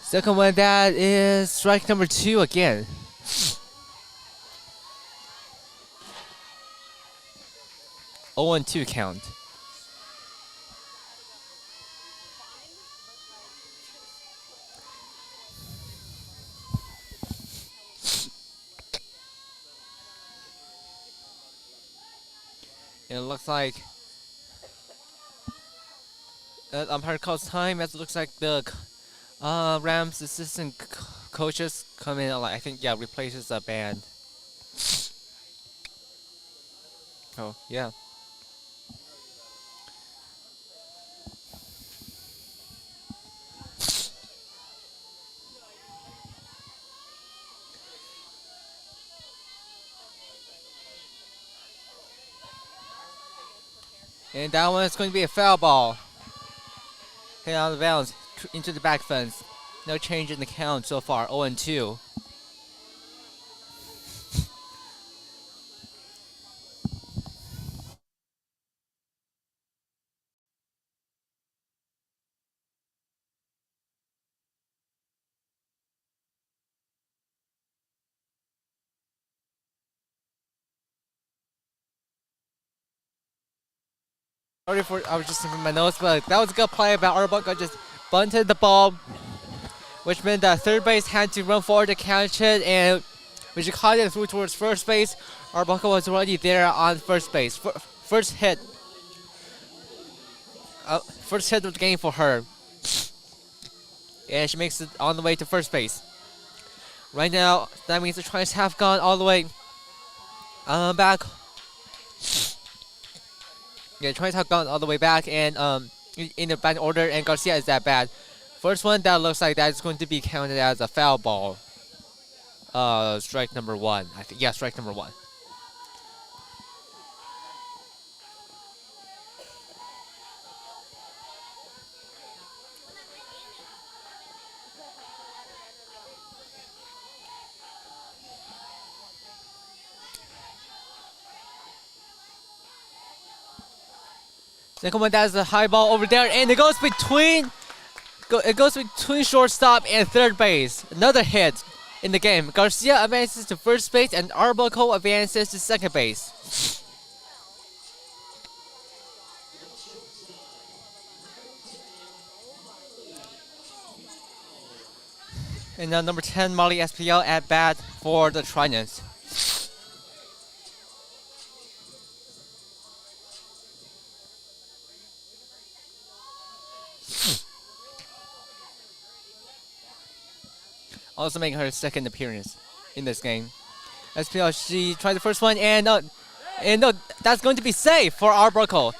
Second one, that is strike number 2 again. Oh and 2 count. And it looks like umpire calls time, as it looks like the Rams assistant coaches come in, like, I think, yeah, replaces the band. Oh, yeah. And that one is going to be a foul ball. Hit out of bounds into the back fence. No change in the count so far. 0 and 2. Sorry for, I was just looking at my notes, but that was a good play about Arbuckle. Just bunted the ball, which meant that third base had to run forward to catch it, and when she caught it through towards first base, Arbuckle was already there on first base. First hit of the game for her, and she makes it on the way to first base. Right now, that means the Trions have gone all the way back. Yeah, the Trions have gone all the way back, and in the batting order, and Garcia is that bad. First one, that looks like that is going to be counted as a foul ball. Strike number 1. I think, yeah, strike number 1. Second one, that's a high ball over there, and it goes between shortstop and third base. Another hit in the game. Garcia advances to first base, and Arbuckle advances to second base. And now number 10, Molly SPL at bat for the Trojans. Also making her second appearance in this game. SPL, she tried the first one, and no, that's going to be safe for Arbuckle.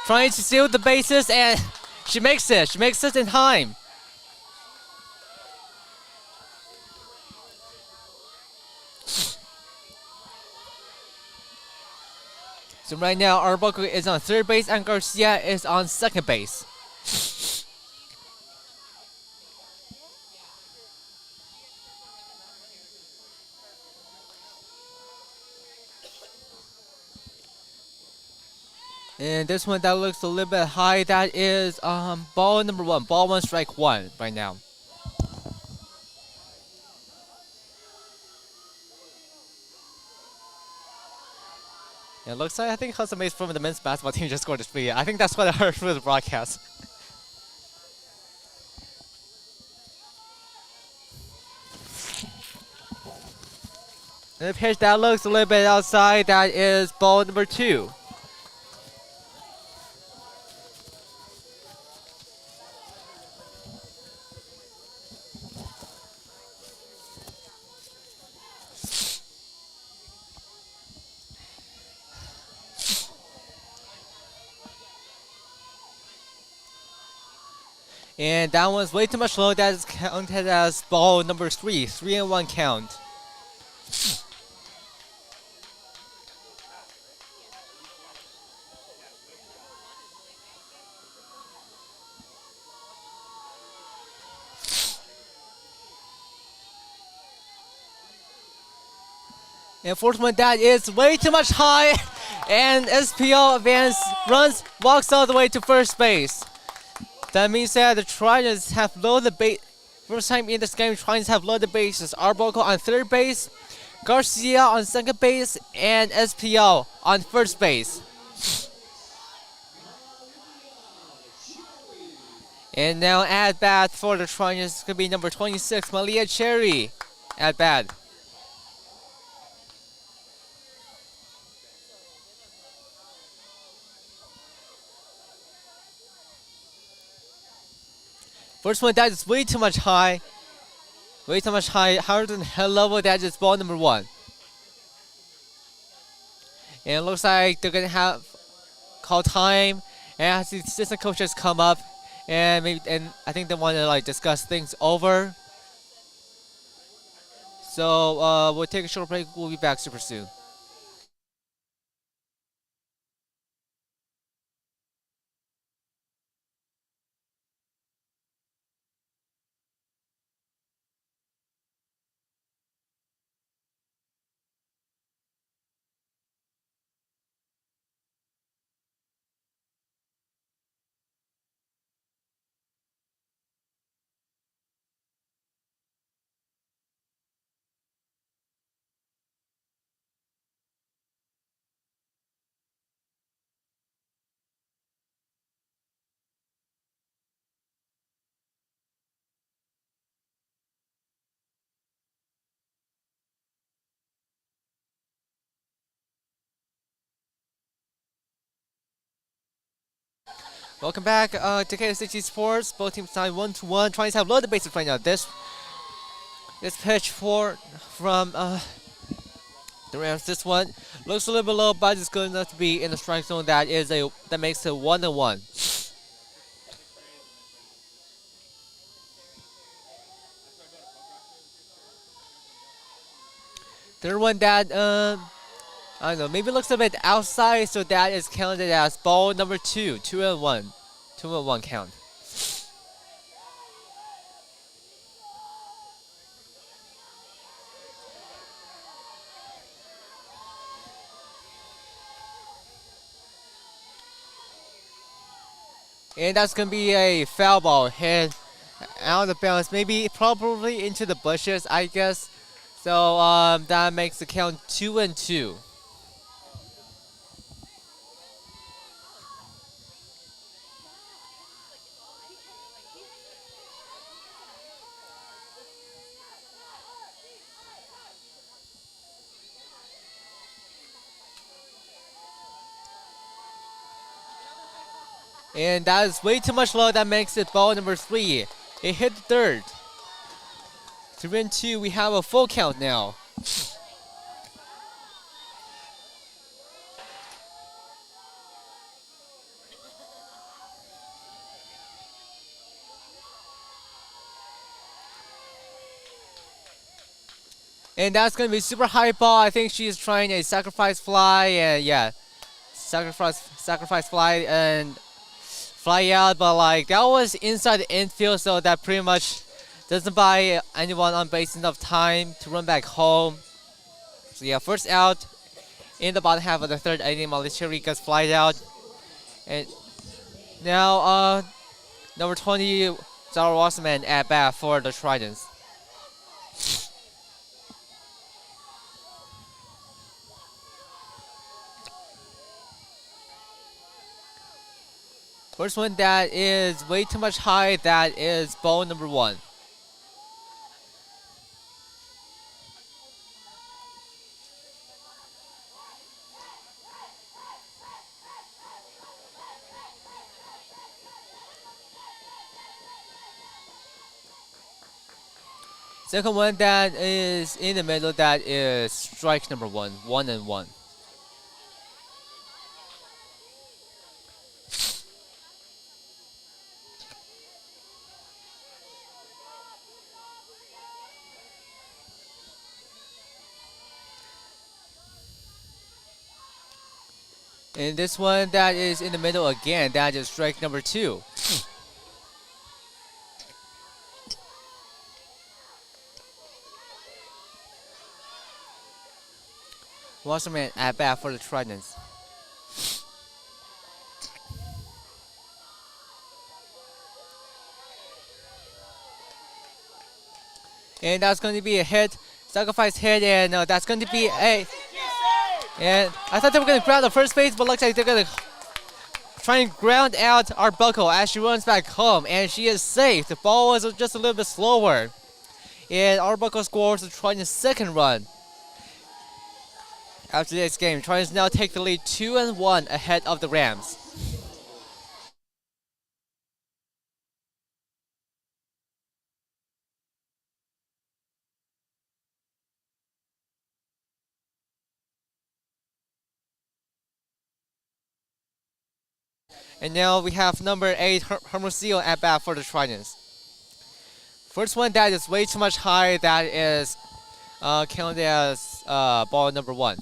Trying to steal the bases, and she makes it. She makes it in time. So right now, Arbuckle is on third base, and Garcia is on second base. And this one, that looks a little bit high. That is ball number 1. Ball 1, strike 1 right now. Yeah, it looks like, I think Hudson Mays from the men's basketball team just scored a 3. I think that's what I heard through the broadcast. And the pitch that looks a little bit outside, that is ball number 2. And that one's way too much low. That is counted as ball number 3. 3-1 count. And fourth one, that is way too much high. And SPO advance runs, walks all the way to first base. That means that the Trojans have loaded the base. First time in this game, Trojans have loaded the bases. Arbuckle on third base, Garcia on second base, and SPO on first base. And now at bat for the Trojans could be number 26, Malia Cherry. At bat. First one, that is way too much high. Way too much high, higher than head level. That is ball number 1. And it looks like they're gonna have call time, and as the assistant coaches come up, and I think they want to like discuss things over. So we'll take a short break. We'll be back super soon. Welcome back to KSCG Sports. Both teams tied 1-1. Trying to have loaded bases right now. This pitch from the Rams. This one looks a little bit low, but it's good enough to be in the strike zone. That makes it 1-1. Third one that I don't know, maybe looks a bit outside, so that is counted as ball number 2. 2-1. 2-1 count. And that's gonna be a foul ball hit out of bounds, maybe probably into the bushes, I guess. So that makes the count 2-2. And that is way too much low. That makes it ball number 3. It hit the third. 3-2. We have a full count now. And that's gonna be super high ball. I think she's trying a sacrifice fly, and yeah, sacrifice fly and fly out. But like that was inside the infield, so that pretty much doesn't buy anyone on base enough time to run back home. So yeah, first out in the bottom half of the third inning. Malicheri gets flied out, and now number 20 Zara Wasserman at bat for the Tridents. First one that is way too much high. That is ball number 1. Second one that is in the middle. That is strike number 1. 1-1. And this one that is in the middle again, that is strike number 2. Wasserman at bat for the Tridents. And that's going to be a hit, sacrifice hit, and that's going to be a. And I thought they were going to ground the first base, but looks like they're going to try and ground out Arbuckle as she runs back home, and she is safe. The ball was just a little bit slower. And Arbuckle scores the Tridents' second run. After this game, Tridents now take the lead 2-1 ahead of the Rams. And now we have number 8, Hermosillo at bat for the Tridents. First one that is way too much high, that is counted as ball number 1.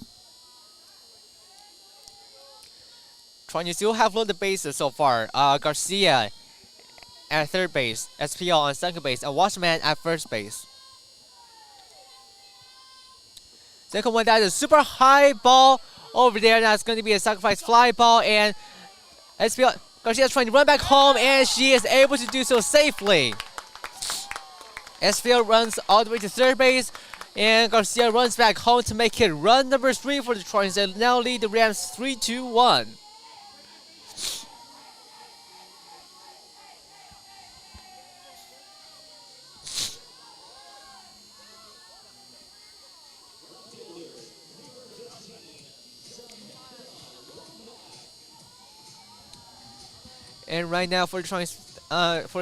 Tridents still have loaded bases so far. Garcia at third base, SPL on second base, and Wasserman at first base. Second one, that is a super high ball over there. That's going to be a sacrifice fly ball, and SPL Garcia is trying to run back home, and she is able to do so safely. SPL runs all the way to third base, and Garcia runs back home to make it run number 3 for the Tridents, and now lead the Rams 3-1. And right now for the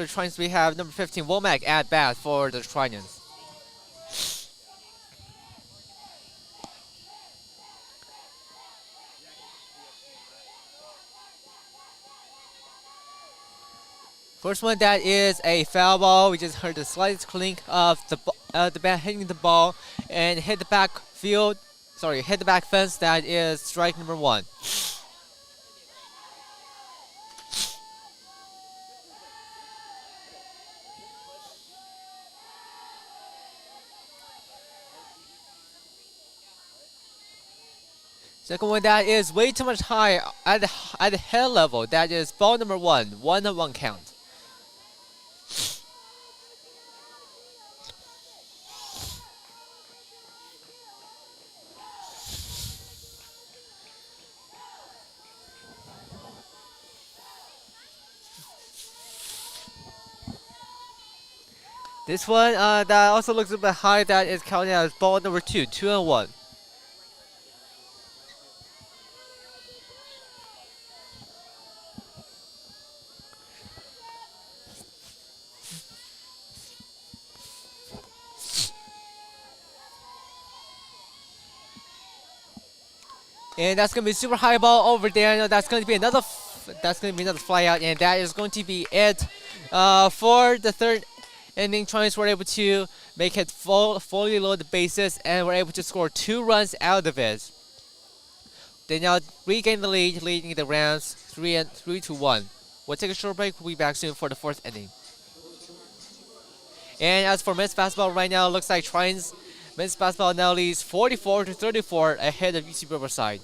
Tridents, we have number 15 Womack at bat for the Tridents. First one, that is a foul ball. We just heard the slightest clink of the bat hitting the ball and hit the back field. Sorry, hit the back fence. That is strike number 1. Second one, that is way too much high at the head level. That is ball number 1, 1-1 count. This one that also looks a bit high. That is counted as ball number 2, 2-1. And that's gonna be super high ball over there. No, that's gonna be another. That's gonna be another fly out, and that is going to be it for the third inning. Tridents were able to make it fully load the bases, and were able to score 2 runs out of it. They now regain the lead, leading the Rams 3-1. We'll take a short break. We'll be back soon for the 4th inning. And as for men's basketball right now, it looks like Tridents men's basketball now leads 44-34 ahead of UC Riverside.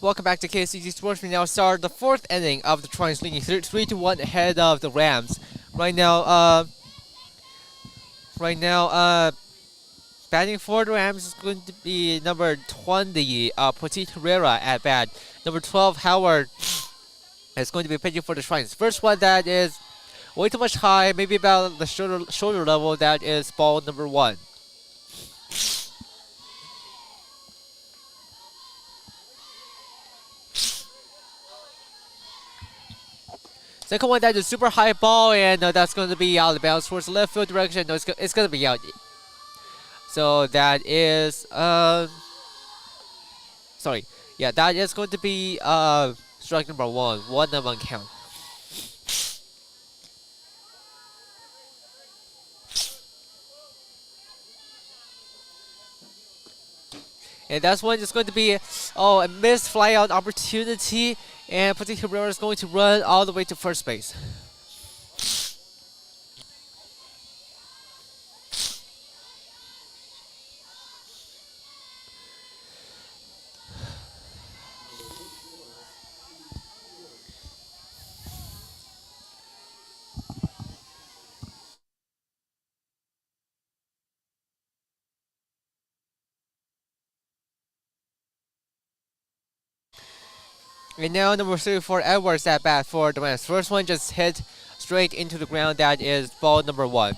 welcome back to KCG Sports. We now start the fourth inning of the Trions leading 3-1 ahead of the Rams. Right now, batting for the Rams is going to be number 20, Petit Herrera at bat. Number 12, Howard is going to be pitching for the Trions. First one that is way too much high, maybe about the shoulder level. That is ball number 1. Second one, that is super high ball, and that's going to be out of bounds towards the left field direction. No, it's going to be out. So that is, sorry. Yeah, that is going to be strike number 1. 1-1 count. And that's one is going to be, a missed flyout opportunity. And Petit Herrera is going to run all the way to first base. And now number 34, Edwards at bat for the Rams. First one just hit straight into the ground. That is ball number 1.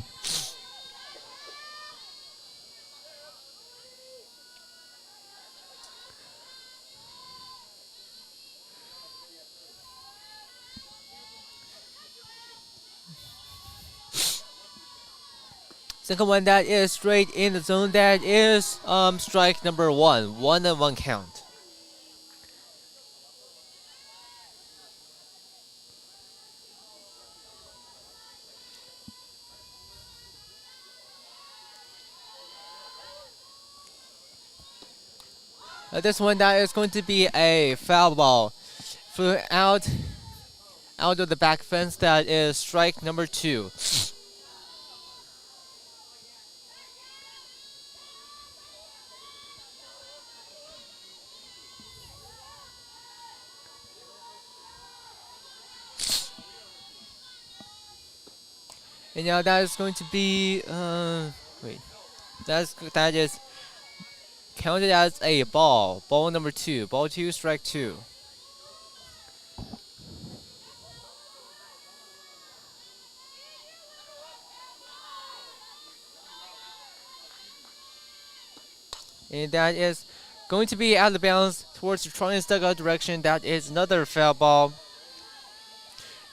Second one that is straight in the zone. That is strike number 1. 1-1 count. This one that is going to be a foul ball. Flew out of the back fence. That is strike number 2. And now that is going to be that is counted as a ball. Ball number 2. Ball 2, strike 2. And that is going to be out of bounds towards the Trions dugout direction. That is another foul ball.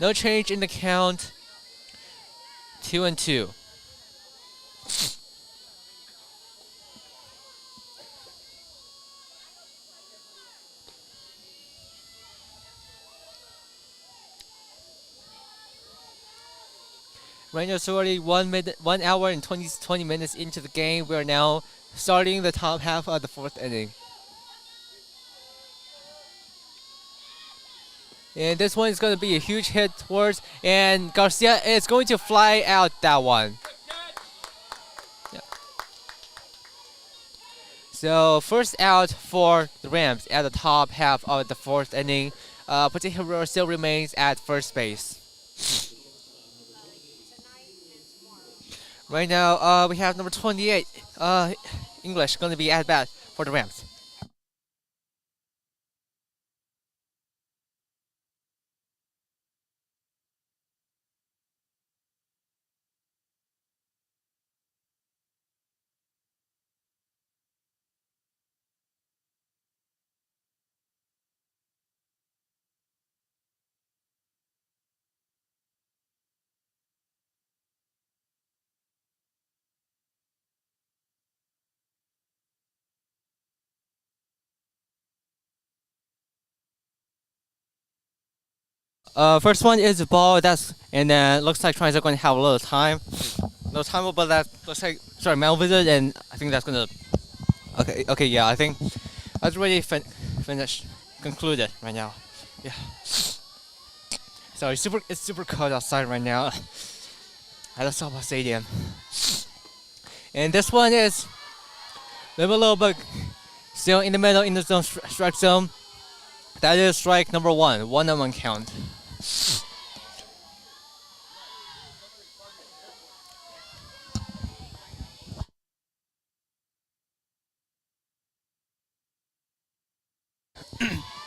No change in the count. 2-2. Right now, it's already 1 hour and 20 minutes into the game. We are now starting the top half of the fourth inning. And this one is going to be a huge hit towards, and Garcia is going to fly out that one. Yeah. So first out for the Rams at the top half of the fourth inning. Petit Herrera still remains at first base. Right now, we have number 28, English, going to be at bat for the Rams. First one is the ball. And then looks like Trions are going to have a little time. But that looks like Malvisit, and I think that's gonna. Okay, yeah, I think that's already finished, concluded right now. Yeah. So it's super cold outside right now at the softball stadium. And this one is a little bit still in the middle in the zone strike zone. That is strike number 1, 1-on-1 count.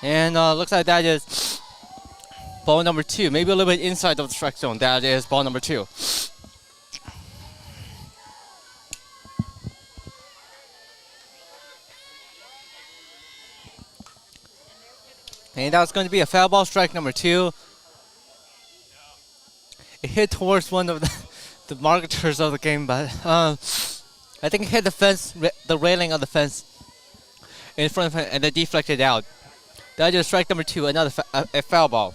And looks like that is ball number 2, maybe a little bit inside of the strike zone. That is ball number 2. And that's going to be a foul ball, strike number 2. It hit towards one of the marketers of the game, but I think it hit the fence, the railing of the fence in front of him, and then deflected out. That is strike number 2, another a foul ball.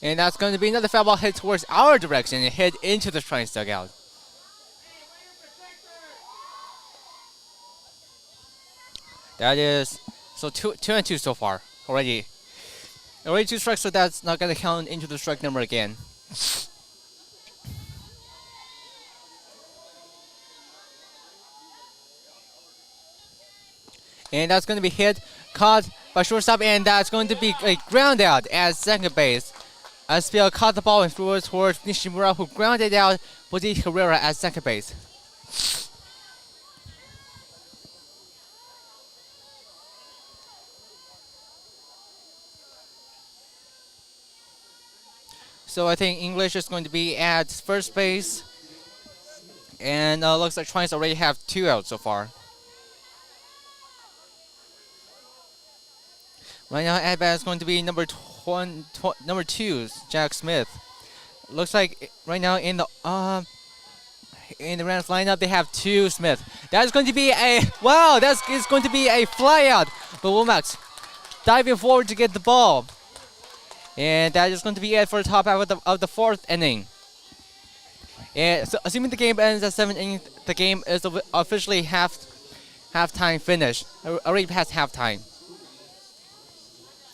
And that's going to be another foul ball hit towards our direction and hit into the Trine's dugout. That is so 2-2 so far already. Already 2 strikes, so that's not going to count into the strike number again. And that's going to be hit, caught by shortstop, and that's going to be a ground out at second base. As Phil caught the ball and threw it towards Nishimura, who grounded out Bodi Herrera at second base. So I think English is going to be at first base, and looks like Trines already have 2 outs so far. Right now, at bat is going to be number 2, Jack Smith. Looks like right now in the Rams lineup they have 2 Smith. That is going to be a wow. That is going to be a fly out. But Womack diving forward to get the ball, and that is going to be it for the top half of the 4th inning. And so, assuming the game ends at 7 innings, the game is officially halftime finished. Already past halftime.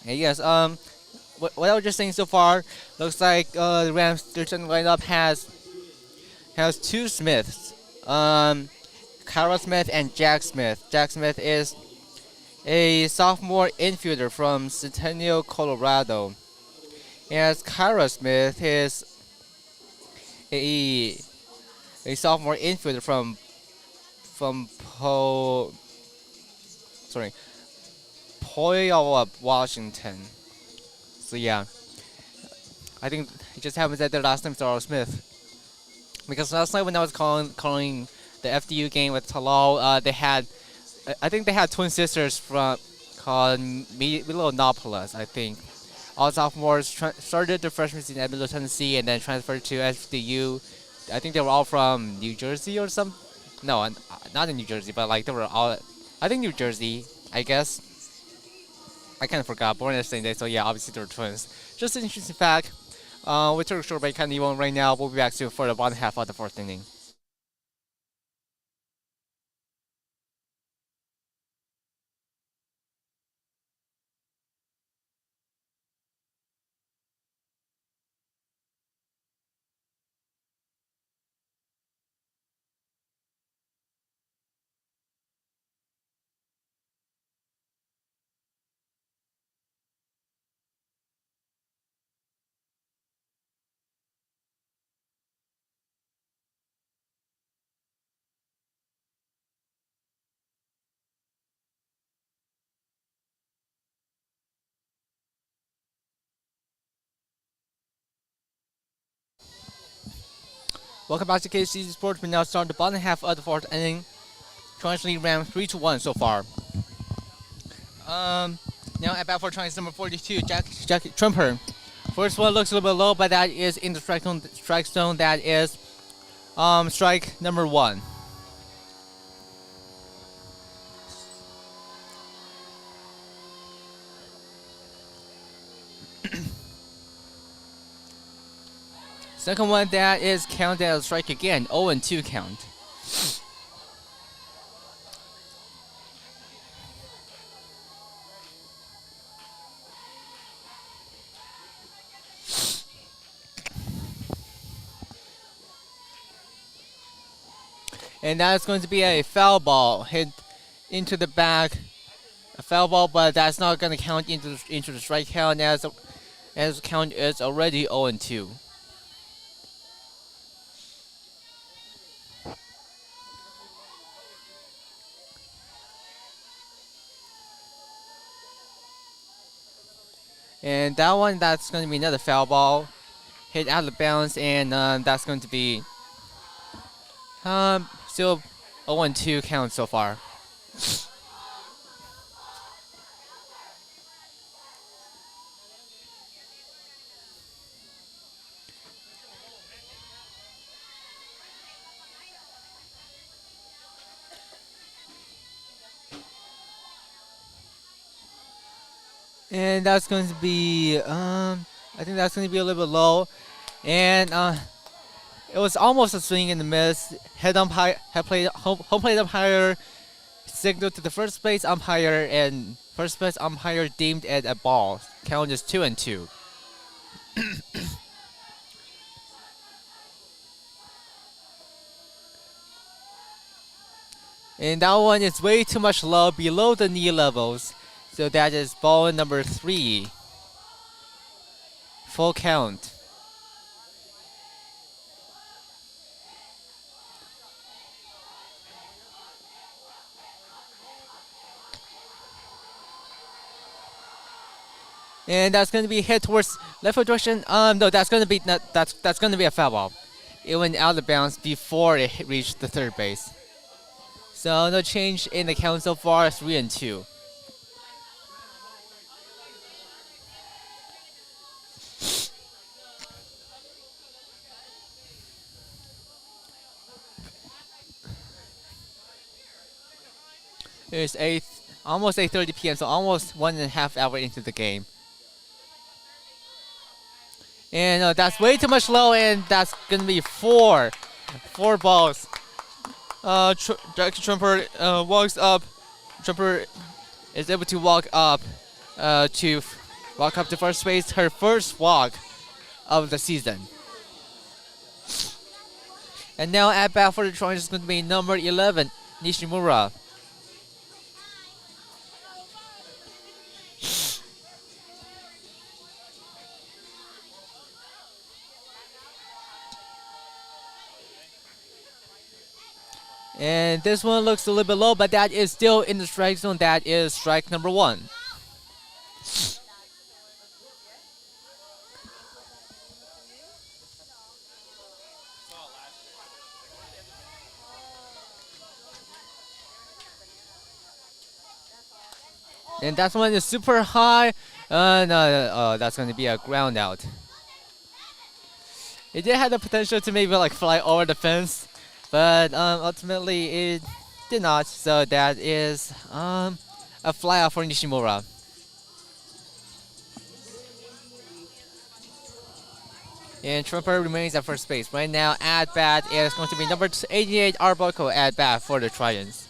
And yes, what I was just saying so far, looks like the Rams' starting lineup has 2 Smiths, Kyra Smith and Jack Smith. Jack Smith is a sophomore infielder from Centennial, Colorado. As Kyra Smith is a sophomore infielder from Puyallup, Washington. So yeah, I think it just happens that their last names are all Smith. Because last night when I was calling the FDU game with Talal, I think they had twin sisters called Milonopolis, I think. All sophomores started their freshman season at Middle Tennessee and then transferred to FDU. I think they were all from New Jersey or some. No, not in New Jersey, but like they were all. I think New Jersey, I guess. I kind of forgot. Born the same day, so yeah, obviously they were twins. Just an interesting fact. We took a short break, kind of even right now. We'll be back soon for the bottom half of the 4th inning. Welcome back to KCC Sports. We now start the bottom half of the 4th inning. Currently ranked 3-1 so far. Now at bat for Chinese number 42, Jack Trumper. First one looks a little bit low, but that is in the strike zone. That is strike number 1. Second one, that is counted as a strike again, 0-2 count. And that's going to be a foul ball hit into the back. A foul ball, but that's not going to count into the strike count as the count is already 0-2. And that one, that's going to be another foul ball hit out of bounds, and that's going to be still 0-2 count so far. And that's going to be I think that's going to be a little bit low, and it was almost a swing and a miss. Home plate umpire signaled to the first base umpire, and first base umpire deemed it a ball. Count is 2-2. And that one is way too much low, below the knee levels. So that is ball number 3. Full count. And that's going to be hit towards left field direction. No, that's going to be that's going to be a foul ball. It went out of bounds before it reached the third base. So no change in the count so far. 3-2. It's almost 8:30 p.m. So almost 1.5 hours into the game. And that's way too much low, and that's gonna be four balls. Jack Trumper walks up. Trumper is able to walk up to first base. Her first walk of the season. And now at bat for the Trojans is going to be number 11, Nishimura. And this one looks a little bit low, but that is still in the strike zone. That is strike number 1. And that one is super high. No, that's going to be a ground out. It did have the potential to maybe like fly over the fence, but ultimately it did not. So that is a fly out for Nishimura. And Trumper remains at first base. Right now, at bat is going to be number 88, Arboko at bat for the Trojans.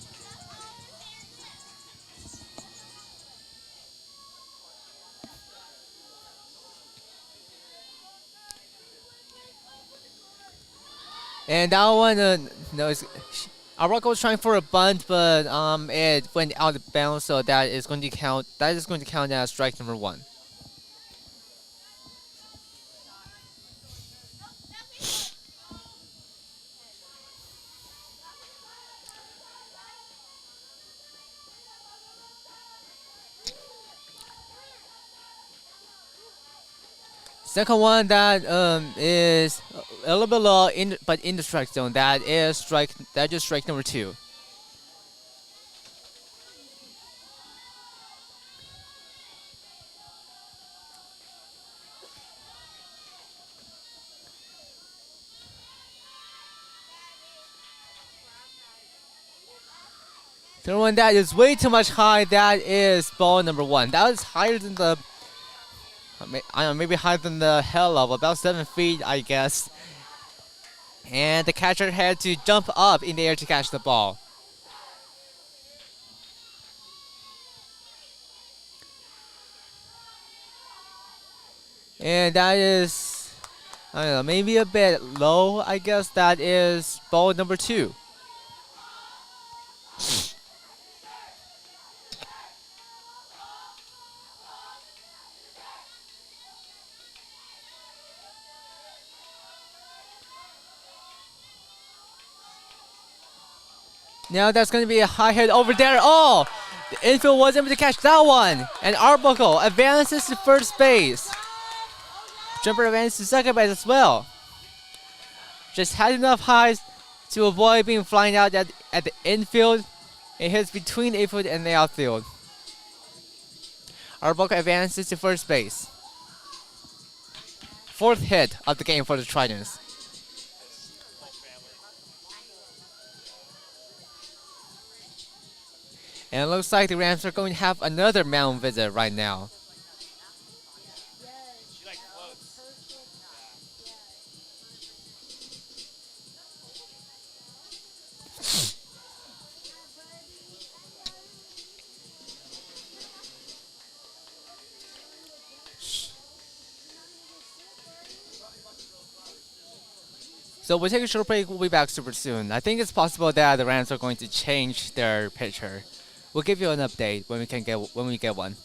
And that one, no, Arboko was trying for a bunt, but it went out of bounds, so that is going to count. That is going to count as strike number 1. Second one that is a little bit low, but in the strike zone. That is strike number 2. Third one that is way too much high. That is ball number 1. That was higher than the. I don't know, maybe higher than the hell level, about 7 feet, I guess. And the catcher had to jump up in the air to catch the ball. And that is, I don't know, maybe a bit low, I guess. That is ball number 2. Now that's going to be a high hit over there. Oh, the infield was able to catch that one. And Arbuckle advances to first base. Jumper advances to second base as well. Just had enough highs to avoid being flying out at the infield. It hits between the infield and the outfield. Arbuckle advances to first base. Fourth hit of the game for the Tridents. And it looks like the Rams are going to have another mound visit right now. So we'll take a short break. We'll be back super soon. I think it's possible that the Rams are going to change their pitcher. We'll give you an update when we get one.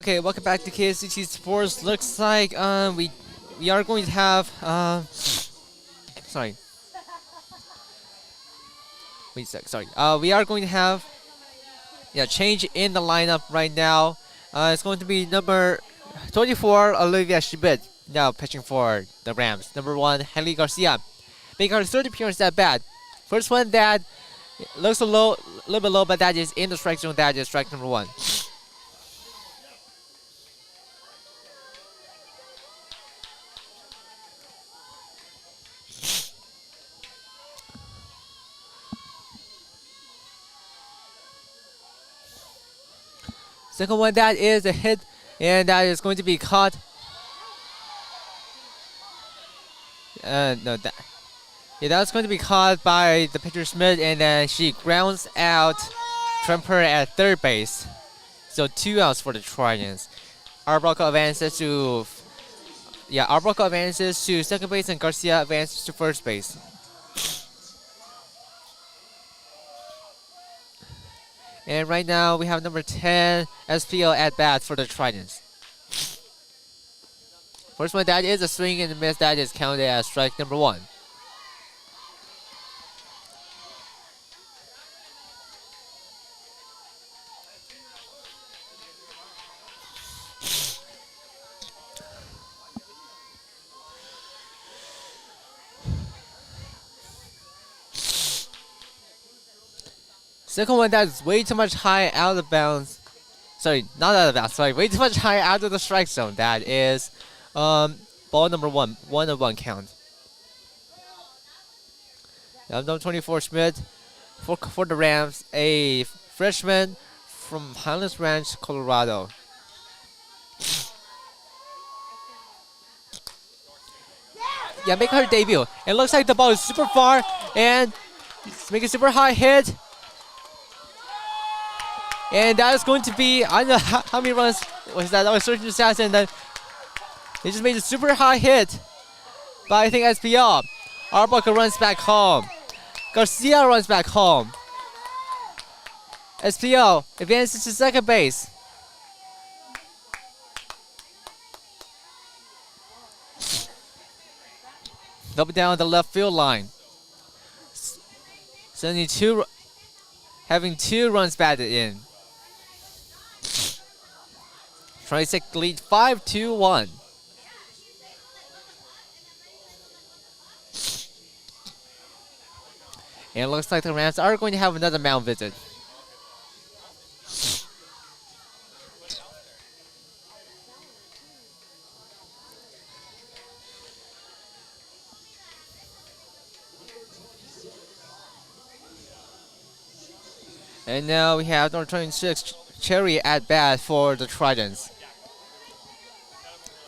Okay, welcome back to KSCT Sports. Looks like we are going to have sorry. Wait a sec. Sorry. We are going to have change in the lineup right now. It's going to be number 24 Olivia Schmidt now pitching for the Rams. Number 1 Henley Garcia making her third appearance at bat. First one that looks a little bit low, but that is in the strike zone. That is strike number 1. Second one, that is a hit, and that is going to be caught. No, that's going to be caught by the pitcher Smith, and then she grounds out Trumper at third base. So 2 outs for the Trojans. Arbuckle advances to second base, and Garcia advances to first base. And right now we have number 10 SPL at bat for the Tridents. First one, that is a swing and a miss. That is counted as strike number 1. Second one, that's way too much high out of bounds. Sorry, not out of bounds. Sorry, way too much high out of the strike zone. That is ball number 1, 1-1 count. Now number 24 Schmidt for the Rams, a freshman from Highlands Ranch, Colorado. Yeah, make her debut. It looks like the ball is super far and making a super high hit. And that is going to be, I don't know how many runs was that. That was Surgeon Assassin. And then he just made a super high hit. But I think SPL. Arbuckle runs back home. Garcia runs back home. SPL advances to second base. Double down the left field line. Sending having 2 runs batted in. Trying to take the lead 5-2-1. And it looks like the Rams are going to have another mound visit. And now we have number 26 Cherry at bat for the Tridents.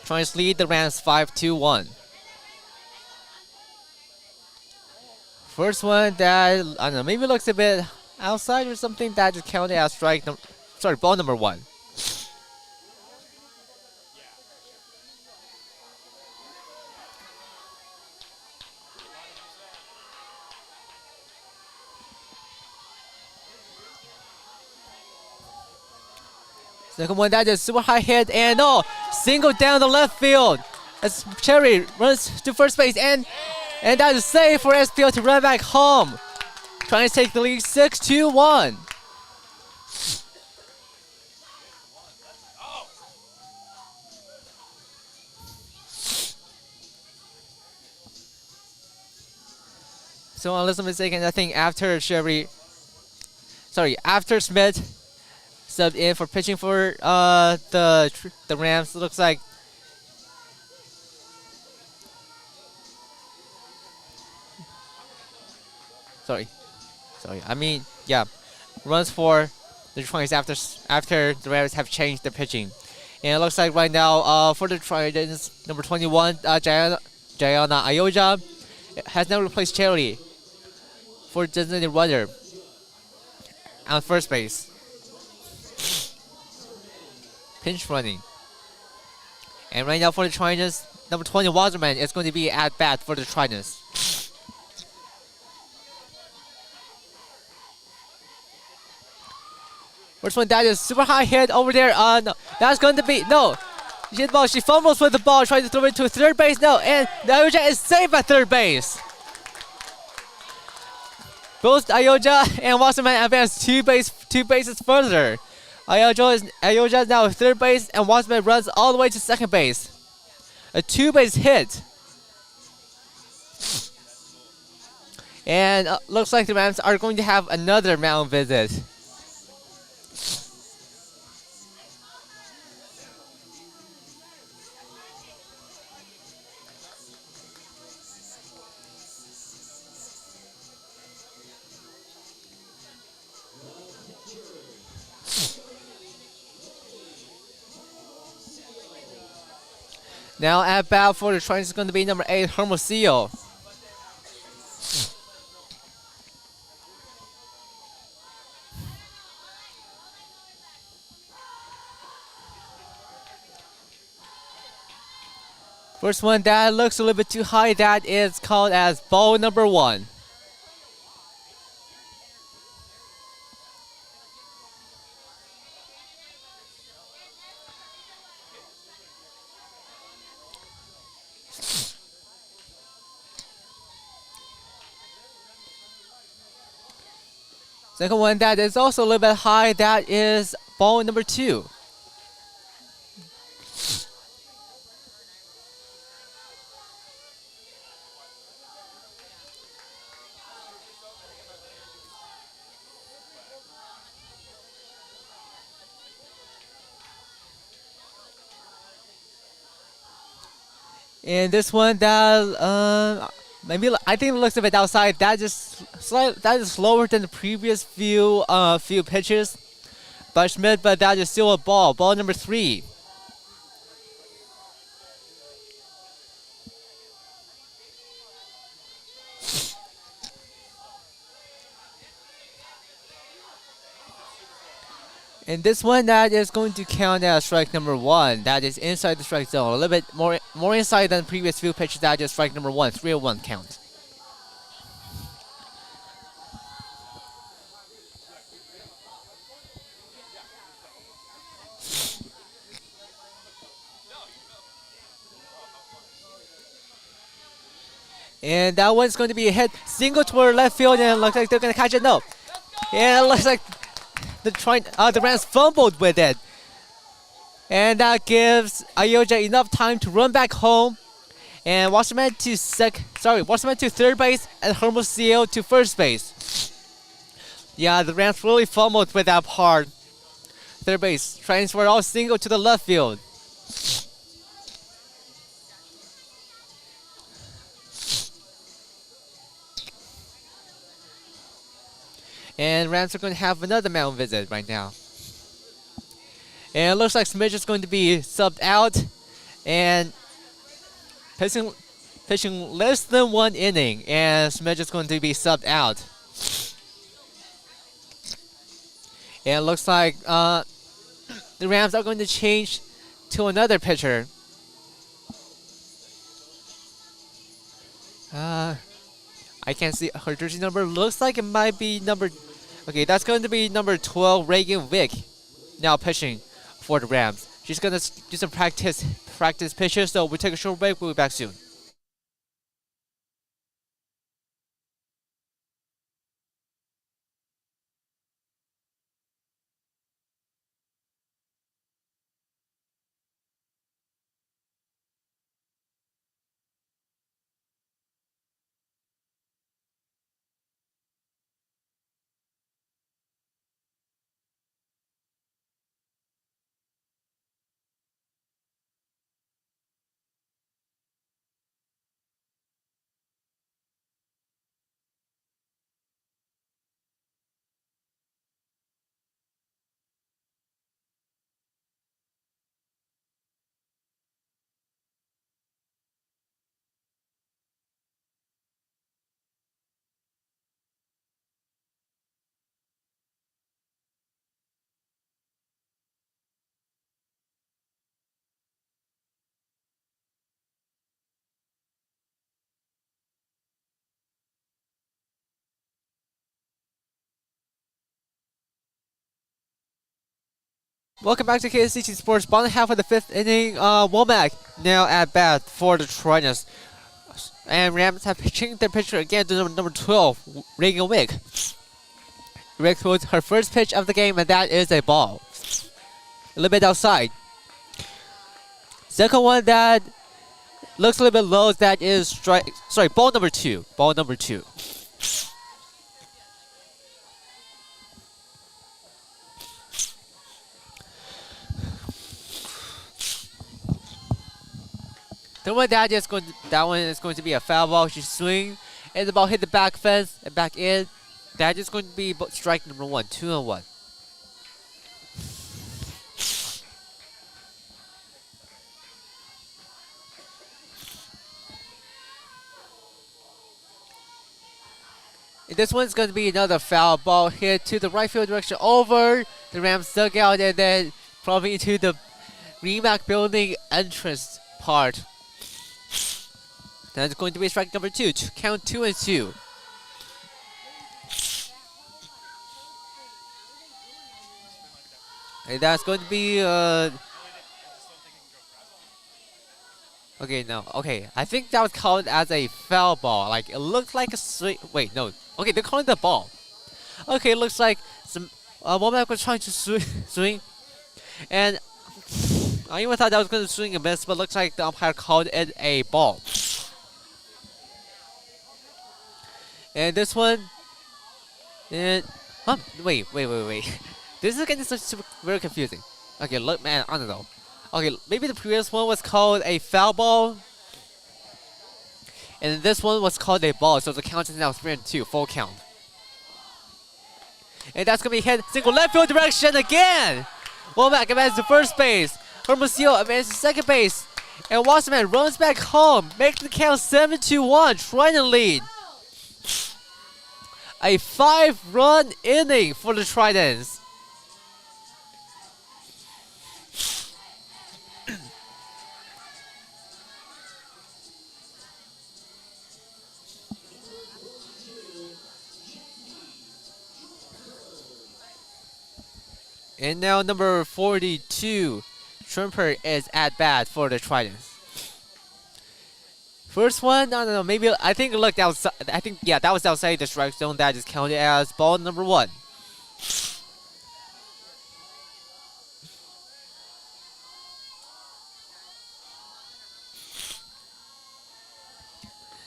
Trying to lead the Rams 5-2-1. First one that, I don't know, maybe looks a bit outside or something, that just counted as ball number 1. Second one, that is super high hit, and single down the left field. As Cherry runs to first base, and that is safe for SPL to run back home. Trying to take the lead 6-2-1. So unless I'm mistaken, I think after Smith subbed in for pitching for the Rams, it looks like runs for the Trions after the Rams have changed their pitching. And it looks like right now for the Trions, number 21, Jayana Ayoja has now replaced Cherry for designated runner on first base. Pinch running. And right now for the Trions, number 20, Wasserman is going to be at bat for the Trions. First one, that is super high hit over there. No, that's going to be, no. She hit the ball, she fumbles with the ball, trying to throw it to third base. No, and Ayoja is safe at third base. Both Ayoja and Wasserman advance two bases further. Ayoja is now at third base, and Wasserman runs all the way to second base. A 2-base hit. And looks like the Rams are going to have another mound visit. Now at bat for the Trions is going to be number 8, Hermosillo. First one that looks a little bit too high, that is called as ball number 1. Second one that is also a little bit high, that is ball number 2. And this one that maybe I think it looks a bit outside. That is lower than the previous few pitches by Schmidt, but that is still a ball. Ball number 3. And this one that is going to count as strike number 1. That is inside the strike zone. A little bit more inside than previous few pitches. That is strike number 1. 3-1 count. And that one's going to be a hit. Single toward left field, and it looks like they're going to catch it. No. And it looks like the Rams fumbled with it. And that gives Ayoja enough time to run back home. And Wasserman to third base, and Hermosillo to first base. Yeah, the Rams really fumbled with that part. Third base, transfer all single to the left field. And Rams are going to have another mound visit right now. And it looks like Smidge is going to be subbed out. And pitching less than 1 inning. And Smidge is going to be subbed out. And it looks like the Rams are going to change to another pitcher. I can't see her jersey number. Looks like it might be number... Okay, that's going to be number 12, Reagan Wick. Now pitching for the Rams. She's going to do some practice pitches, so we'll take a short break. We'll be back soon. Welcome back to KSCT Sports. Bottom half of the 5th inning. Womack now at bat for the Trojans. And Rams have changed their pitcher again to number 12, Reagan Wick. Wick throws her first pitch of the game, and that is a ball. A little bit outside. Second one that looks a little bit low, that is ball number 2. Ball number 2. The one that one is going to be a foul ball. She swing, and the ball hit the back fence and back in. That is going to be strike number 1, 2-1. And this one's going to be another foul ball hit to the right field direction over the Rams dugout, and then probably into the REMAC building entrance part. That's going to be strike number 2. Count 2-2. And that's going to be okay, no. Okay, I think that was called as a foul ball. Like, it looked like a swing. Wait, no. Okay, they're calling the ball. Okay, it looks like some Womack was trying to swing. And I even thought that was going to swing and miss, but looks like the umpire called it a ball. And this one, and wait. This is getting very confusing. Okay, look, man, I don't know. Okay, maybe the previous one was called a foul ball, and this one was called a ball. So the count is now 3-2, full count. And that's gonna be hit single left field direction again. Womack advances to first base. Hermosillo advances to second base, and Wasserman runs back home, making the count 7-1, trying to lead. A 5-run inning for the Tridents. And now number 42, Trumper is at bat for the Tridents. First one, I don't know, maybe I think look outside. I think yeah, that was outside the strike zone. That is counted as ball number 1.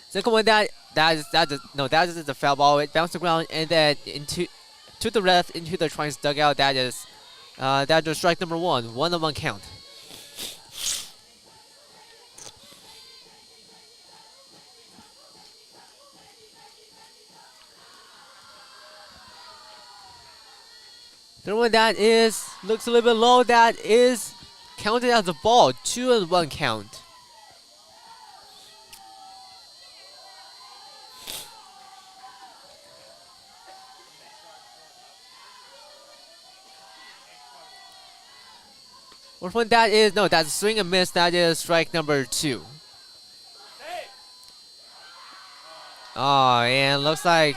Second one, that is a foul ball. It bounced the ground and then to the left into the Tridents dugout. That is strike number 1. 1-on-1 count. Third one that looks a little bit low. That is counted as a ball. 2-on-1 count. Fourth one that's a swing and miss. That is strike number 2. Oh, and looks like,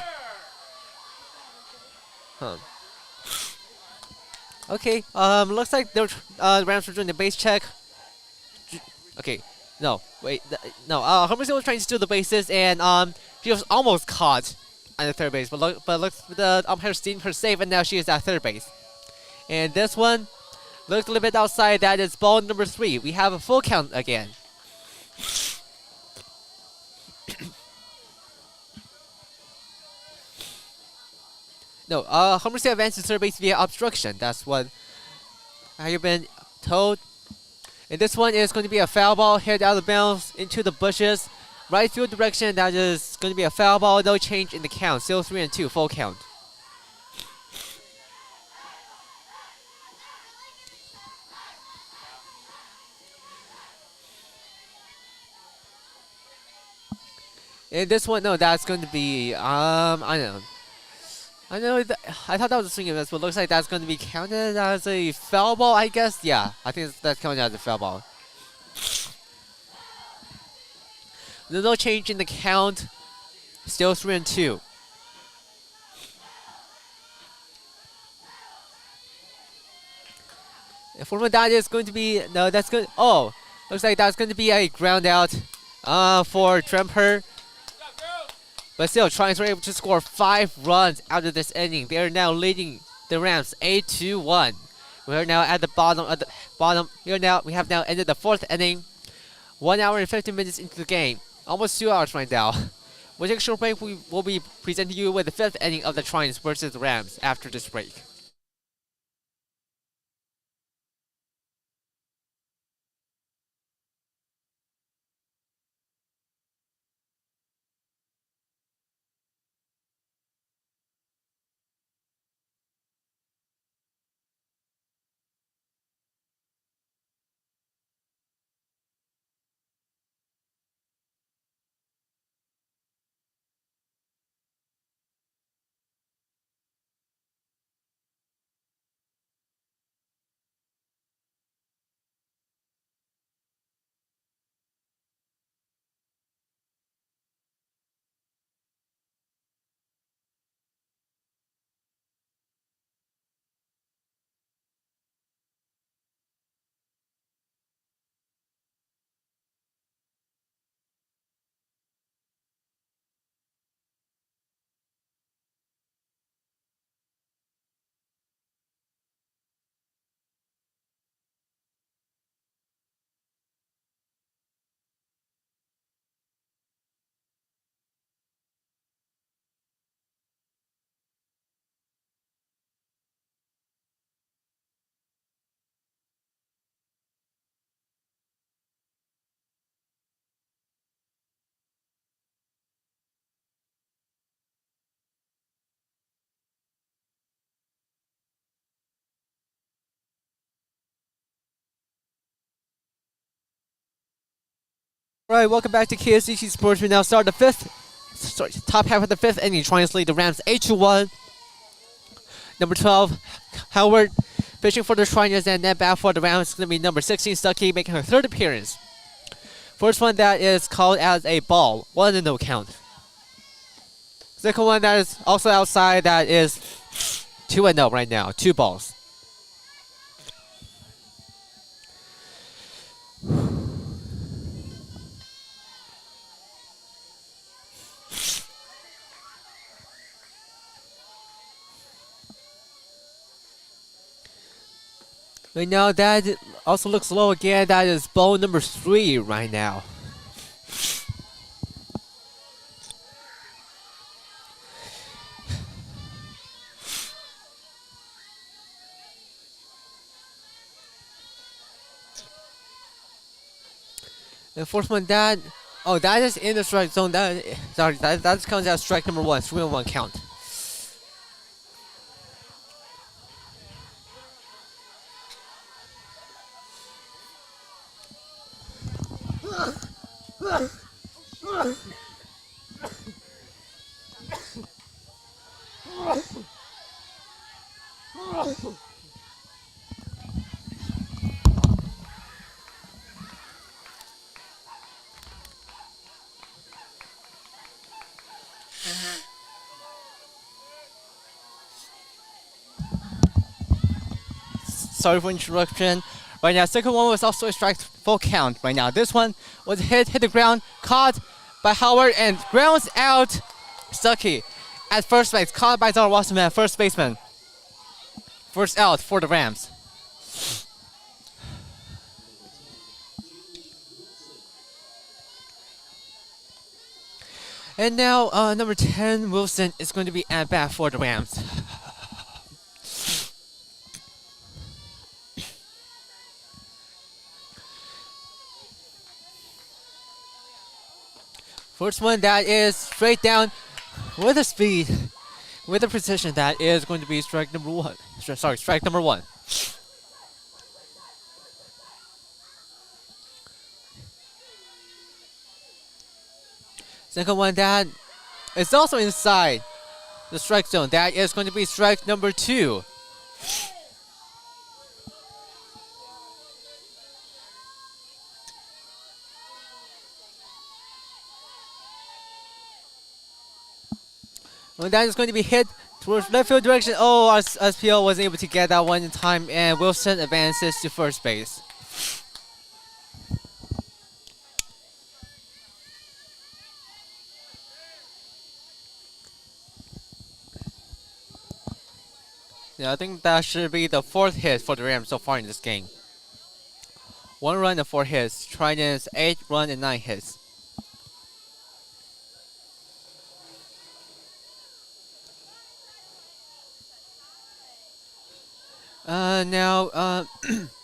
okay, looks like the Rams were doing the base check. Okay, no, wait, no. Hermosillo was trying to steal the bases, and she was almost caught on the third base, but looks the umpire steamed her safe, and now she is at third base. And this one looks a little bit outside. That is ball number 3. We have a full count again. No, Hermosillo advances to third base via obstruction. That's what I've been told. And this one is going to be a foul ball, hit out of bounds into the bushes, right field direction. That is going to be a foul ball. No change in the count. Still 3-2, full count. And this one, no, that's going to be I don't know. I thought that was a swing and miss, but looks like that's going to be counted as a foul ball, I guess. Yeah, I think that's counted as a foul ball. There's no change in the count. Still 3-2. And for that is going to be that's good. Oh, looks like that's going to be a ground out for Tremper. But still, Tridents were able to score 5 runs out of this inning. They are now leading the Rams 8-1. We are now at the bottom. We have now ended the 4th inning. 1 hour and 15 minutes into the game. Almost 2 hours right now. We'll take a short break. We will be presenting you with the 5th inning of the Tridents versus the Rams after this break. Alright, welcome back to KSDC Sports. We now start top half of the 5th inning, trying to lead the Rams 8-1. Number 12, Howard, pitching for the Tridents, and net bat for the Rams is going to be number 16, Stuckey, making her 3rd appearance. First one that is called as a ball, 1-0 count. Second one that is also outside, that is 2-0 right now, 2 balls. Right now, that also looks low again. That is ball number 3 right now. And fourth one, that. Oh, that is in the strike zone. Sorry, that counts as strike number 1. 3-1 count. Sorry for interruption. Right now, second one was also a strike full count. Right now, this one was hit the ground, caught by Howard, and grounds out. Stuckey at first base, caught by Zara Wasserman, first baseman. First out for the Rams. And now, number 10, Wilson, is going to be at bat for the Rams. First one, that is straight down with a speed, with a precision. That is going to be strike number 1. Sorry, strike number 1. Second one, that is also inside the strike zone. That is going to be strike number 2. And that is going to be hit towards left field direction. Oh, our SPO was able to get that one in time, and Wilson advances to first base. Yeah, I think that should be the 4th hit for the Rams so far in this game. 1 run and 4 hits. Trident's 8 run and 9 hits. Now,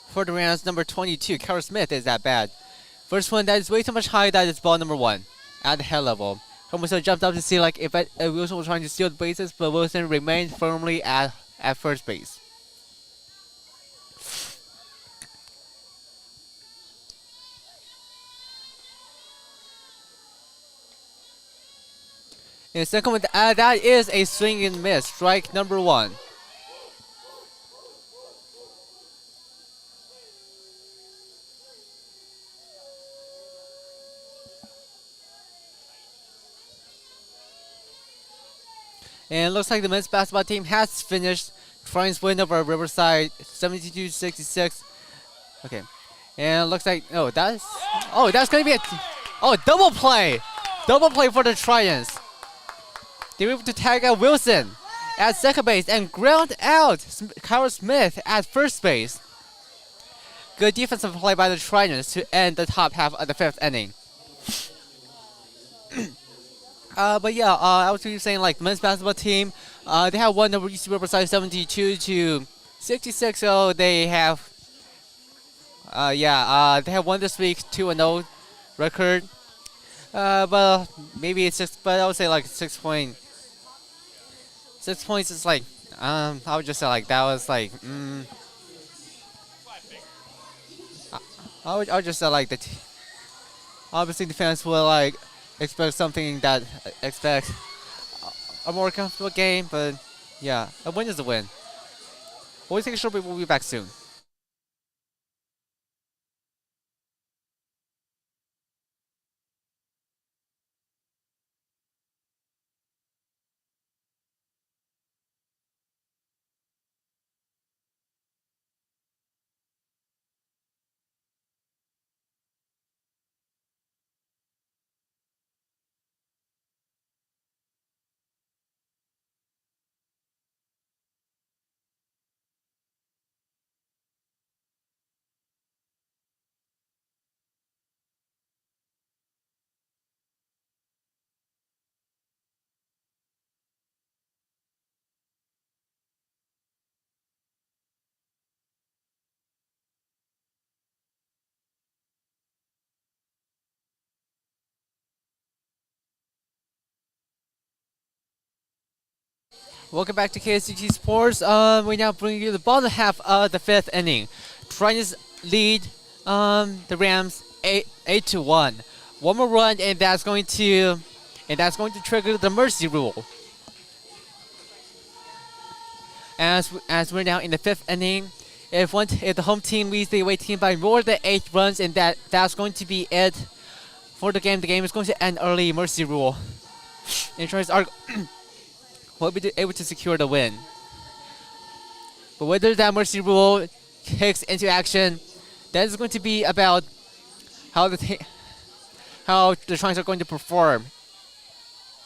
for the Rams, number 22, Carol Smith is that bad. First one, that is way too much high. That is ball number 1 at the head level. Wilson jumped up to see like if Wilson was trying to steal the bases, but Wilson remained firmly at first base. And the second one, that is a swing and miss. Strike number 1. And it looks like the men's basketball team has finished. Triumph's win over Riverside 72-66. Okay. And it looks like that's gonna be a double play. Double play for the Triumphs. They were able to tag out Wilson at second base and ground out Kyle Smith at first base. Good defensive play by the Triumphs to end the top half of the 5th inning. But yeah, I was really saying like men's basketball team, they have won over UC Riverside 72-66. So they have, they have won this week 2-0 record. But maybe it's just, but I would say like 6 points. 6 points is like, I would just say like that was like, I would just say like obviously the fans will like expect something that expect a more comfortable game, but yeah, a win is a win. We'll take a short break. We'll be back soon. Welcome back to KSCG Sports. We now bring you the bottom half of the fifth inning. Trojans lead the Rams 8-1. One more run, and that's going to trigger the mercy rule. As we're now in the fifth inning, if the home team leads the away team by more than 8 runs, and that's going to be it for the game. The game is going to end early. Mercy rule. And Trojans are will be able to secure the win. But whether that mercy rule kicks into action, that is going to be about how the Trojans are going to perform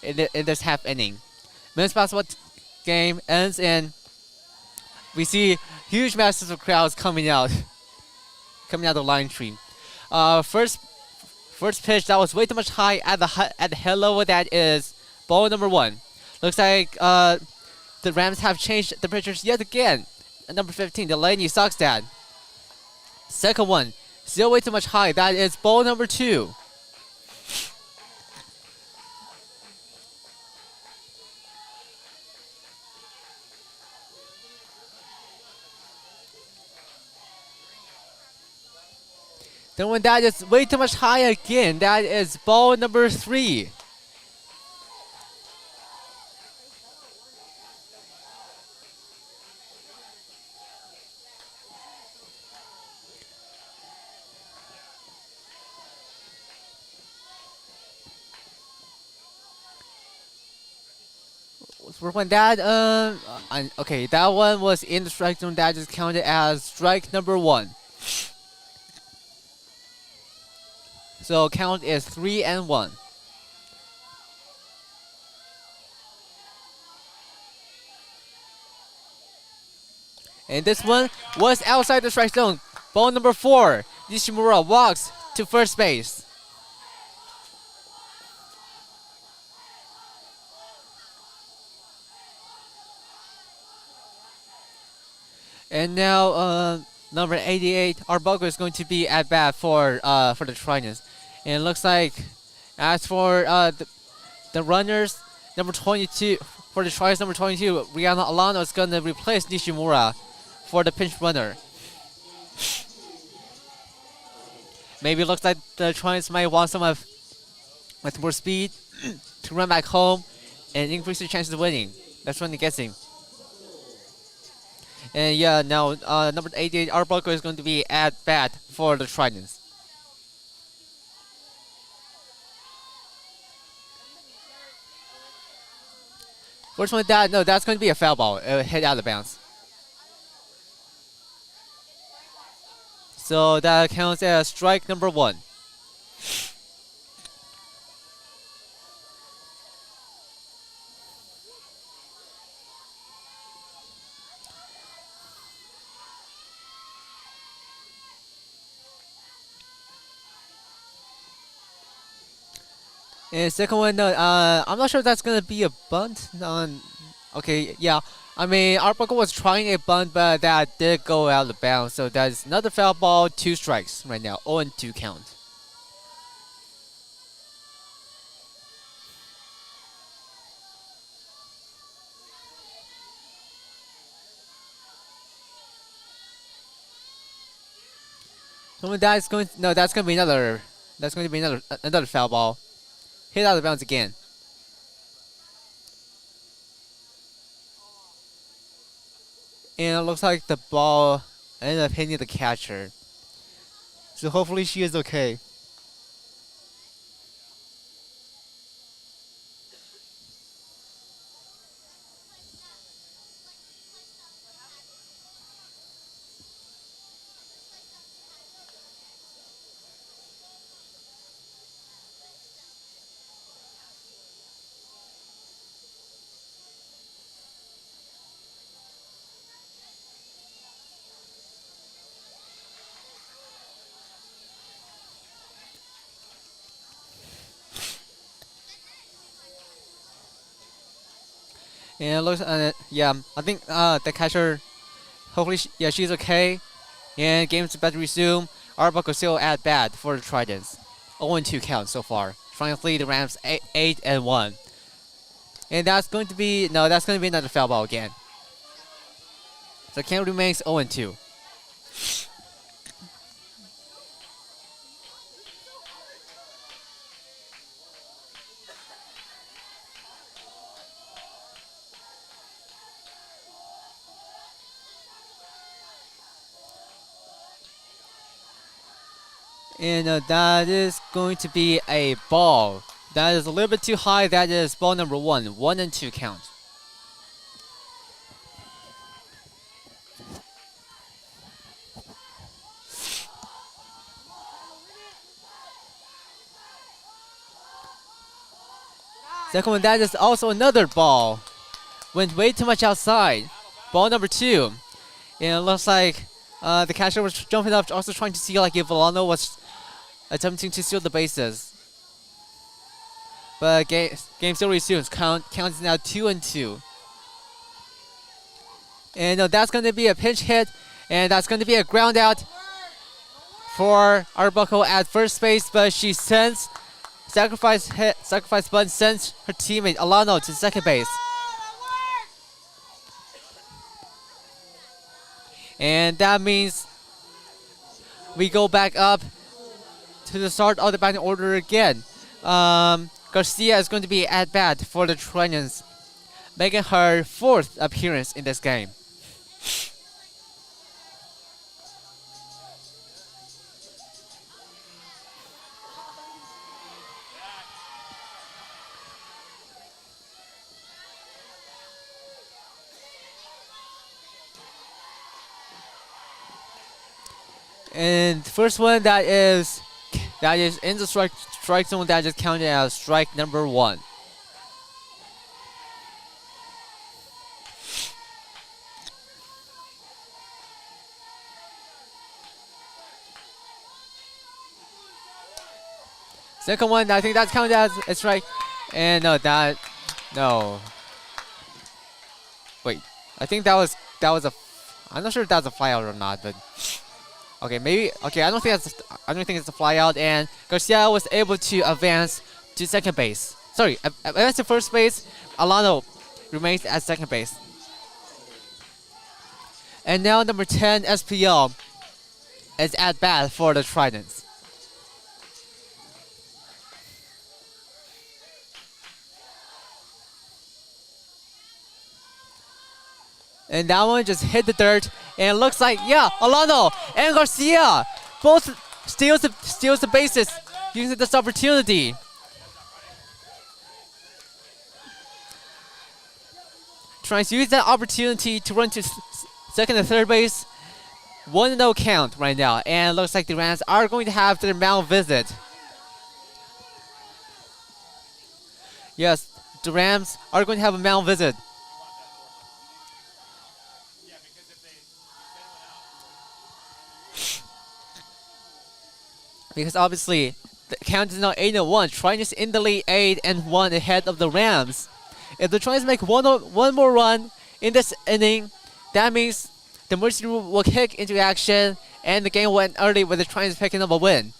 in this half inning. Men's basketball game ends and we see huge masses of crowds coming out the line tree. First pitch that was way too much high at the head level. That is ball number 1. Looks like the Rams have changed the pitchers yet again. Number 15, Delaney Sockstad. Second one, still way too much high. That is ball number 2. Then when that is way too much high again, that is ball number 3. When that okay, that one was in the strike zone. That is counted as strike number 1. So count is 3-1. And this one was outside the strike zone. Ball number 4. Nishimura walks to first base. And now number 88, Arbuckle is going to be at bat for the Trojans. And it looks like, as for the runners, number 22 for the Trojans, number 22, Rihanna Alano is going to replace Nishimura for the pinch runner. Maybe it looks like the Trojans might want some with more speed to run back home and increase their chances of winning. That's what I'm guessing. And yeah, now number 88, Arbuckle is going to be at bat for the Trojans. First one, that's going to be a foul ball. It hit out of bounds. So that counts as strike number 1. And second one, no, I'm not sure if that's gonna be a bunt. Okay, yeah. I mean, Arbuckle was trying a bunt, but that did go out of bounds. So that's another foul ball, 2 strikes right now, 0-2 count. So that's going to be another foul ball. Hit out of bounds again. And it looks like the ball ended up hitting the catcher. So hopefully she is okay. And it looks, yeah, I think the catcher, hopefully, she's okay. And game's about to resume. Arbuckle still at bat for the Trojans. 0-2 count so far. Trying to lead the Rams 8-1. And that's going to be that's going to be another foul ball again. So count remains 0-2. And that is going to be a ball. That is a little bit too high. That is ball number 1. 1-2 count. Second one, that is also another ball. Went way too much outside. Ball number 2. And it looks like the catcher was jumping up, also trying to see like if Volano was attempting to steal the bases. But game still resumes. Count is now 2-2. And that's going to be a pinch hit, and that's going to be a ground out for Arbuckle at first base. But she sends sacrifice button sends her teammate Alano to second base. And that means we go back up to the start of the batting order again. Garcia is going to be at bat for the Trojans, making her 4th appearance in this game. And first one that is in the strike zone, that is counted as strike number 1. Second one, I think that's counted as a strike. And no. Wait, I think that was a. I'm not sure if that's a flyout or not, but. Okay, maybe. Okay, I don't think it's a flyout, and Garcia was able to advance to second base. Sorry, advance to first base. Alano remains at second base. And now number 10, SPL, is at bat for the Tridents. And that one just hit the dirt, and it looks like, yeah, Alano and Garcia both steals the bases using this opportunity. Trying to use that opportunity to run to second and third base. 1-0 count right now, and it looks like the Rams are going to have their mound visit. Yes, the Rams are going to have a mound visit. Because obviously, the count is now 8-1. Trojans in the lead 8-1 ahead of the Rams. If the Trojans make one more run in this inning, that means the Mercy Rule will kick into action, and the game will end early with the Trojans picking up a win.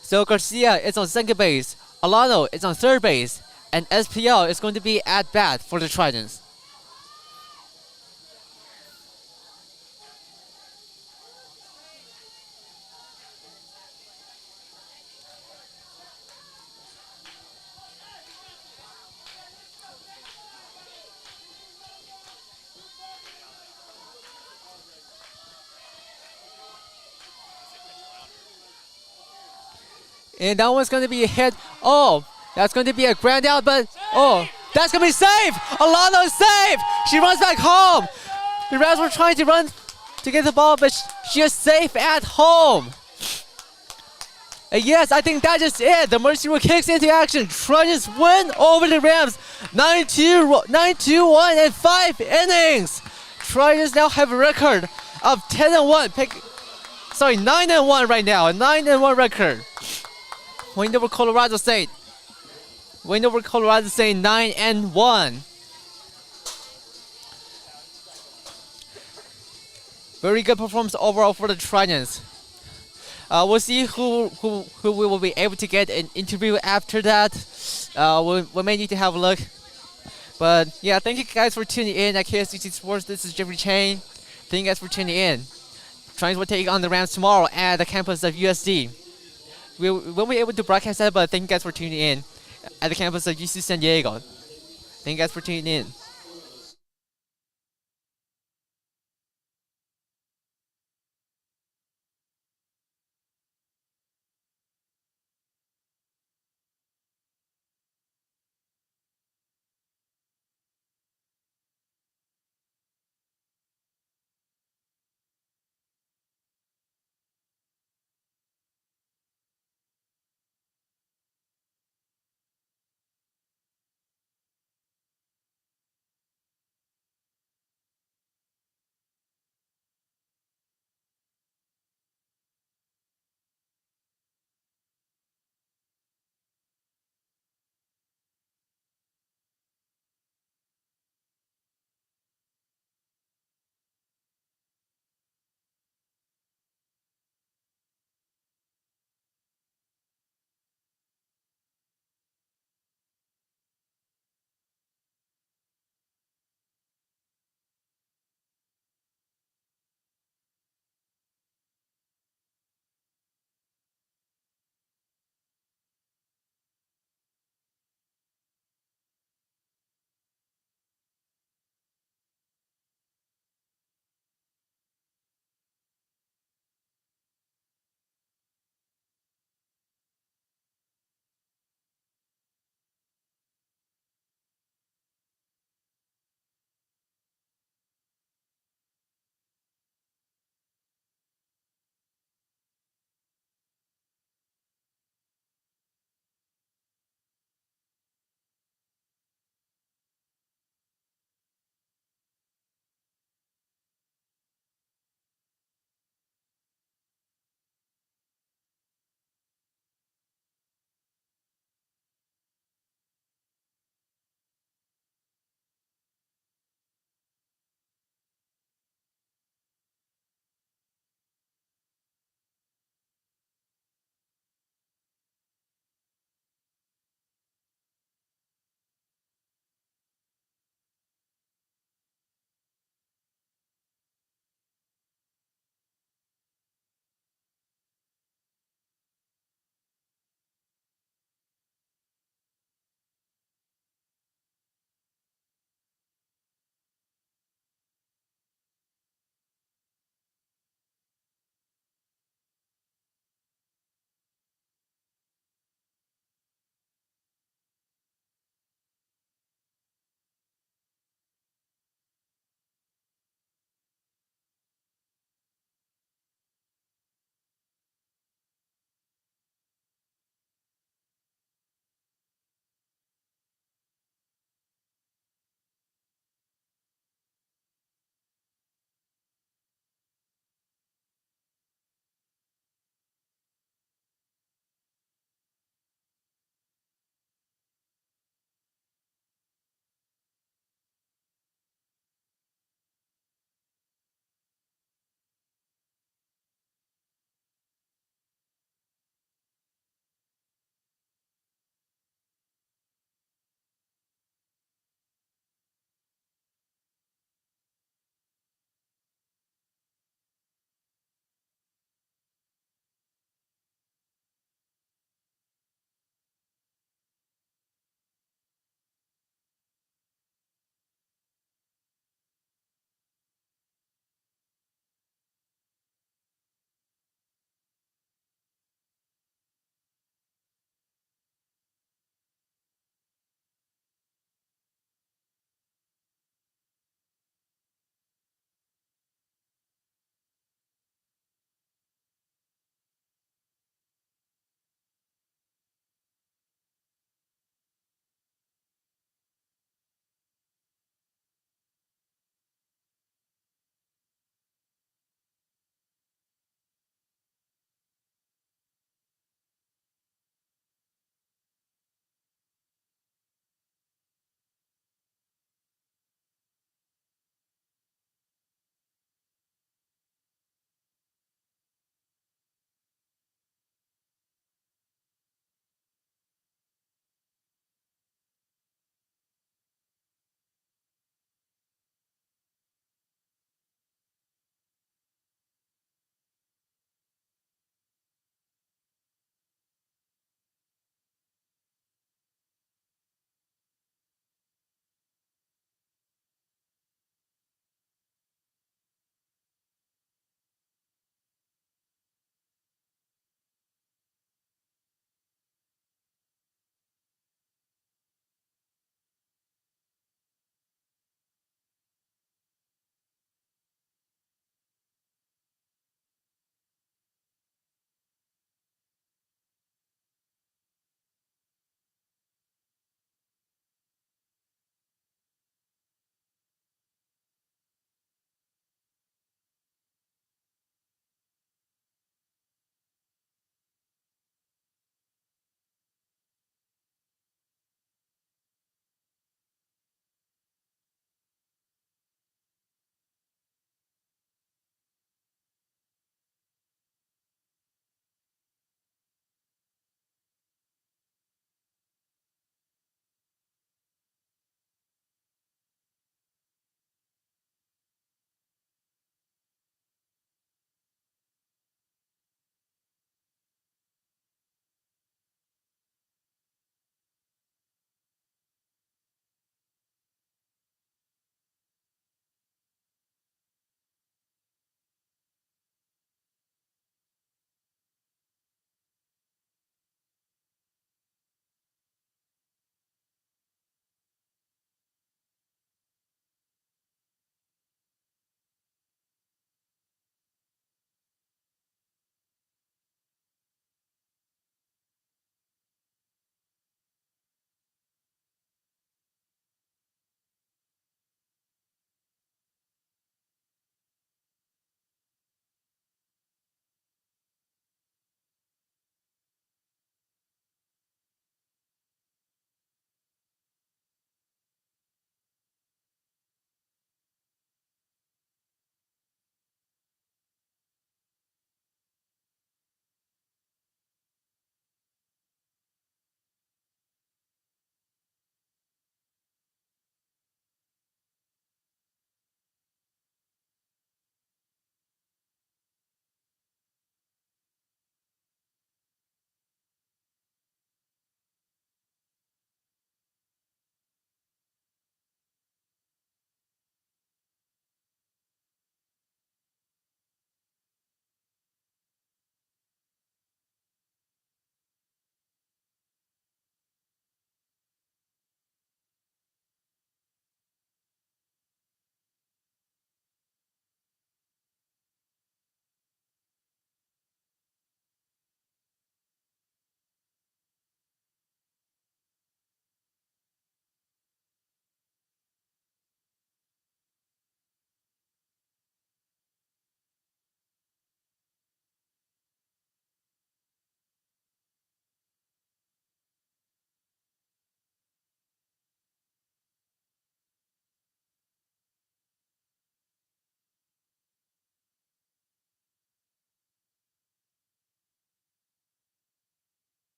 So Garcia is on second base, Alano is on third base, and SPL is going to be at bat for the Trojans. And that one's going to be a hit. Oh, that's going to be a ground out, but that's going to be safe. Alano is safe. She runs back home. The Rams were trying to run to get the ball, but she is safe at home. And yes, I think that is it. The Mercy Rule kicks into action. Trojans win over the Rams. 9-2-1 in 5 innings. Trojans now have a record of 10-1. 9-1 right now. A 9-1 record. Win over Colorado State. 9-1. Very good performance overall for the Trojans. We'll see who we will be able to get an interview after that. We may need to have a look. But yeah, thank you guys for tuning in at KSDC Sports. This is Jeffrey Chang. Thank you guys for tuning in. Giants will take on the Rams tomorrow at the campus of USD. We won't be able to broadcast that, but thank you guys for tuning in at the campus of UC San Diego. Thank you guys for tuning in.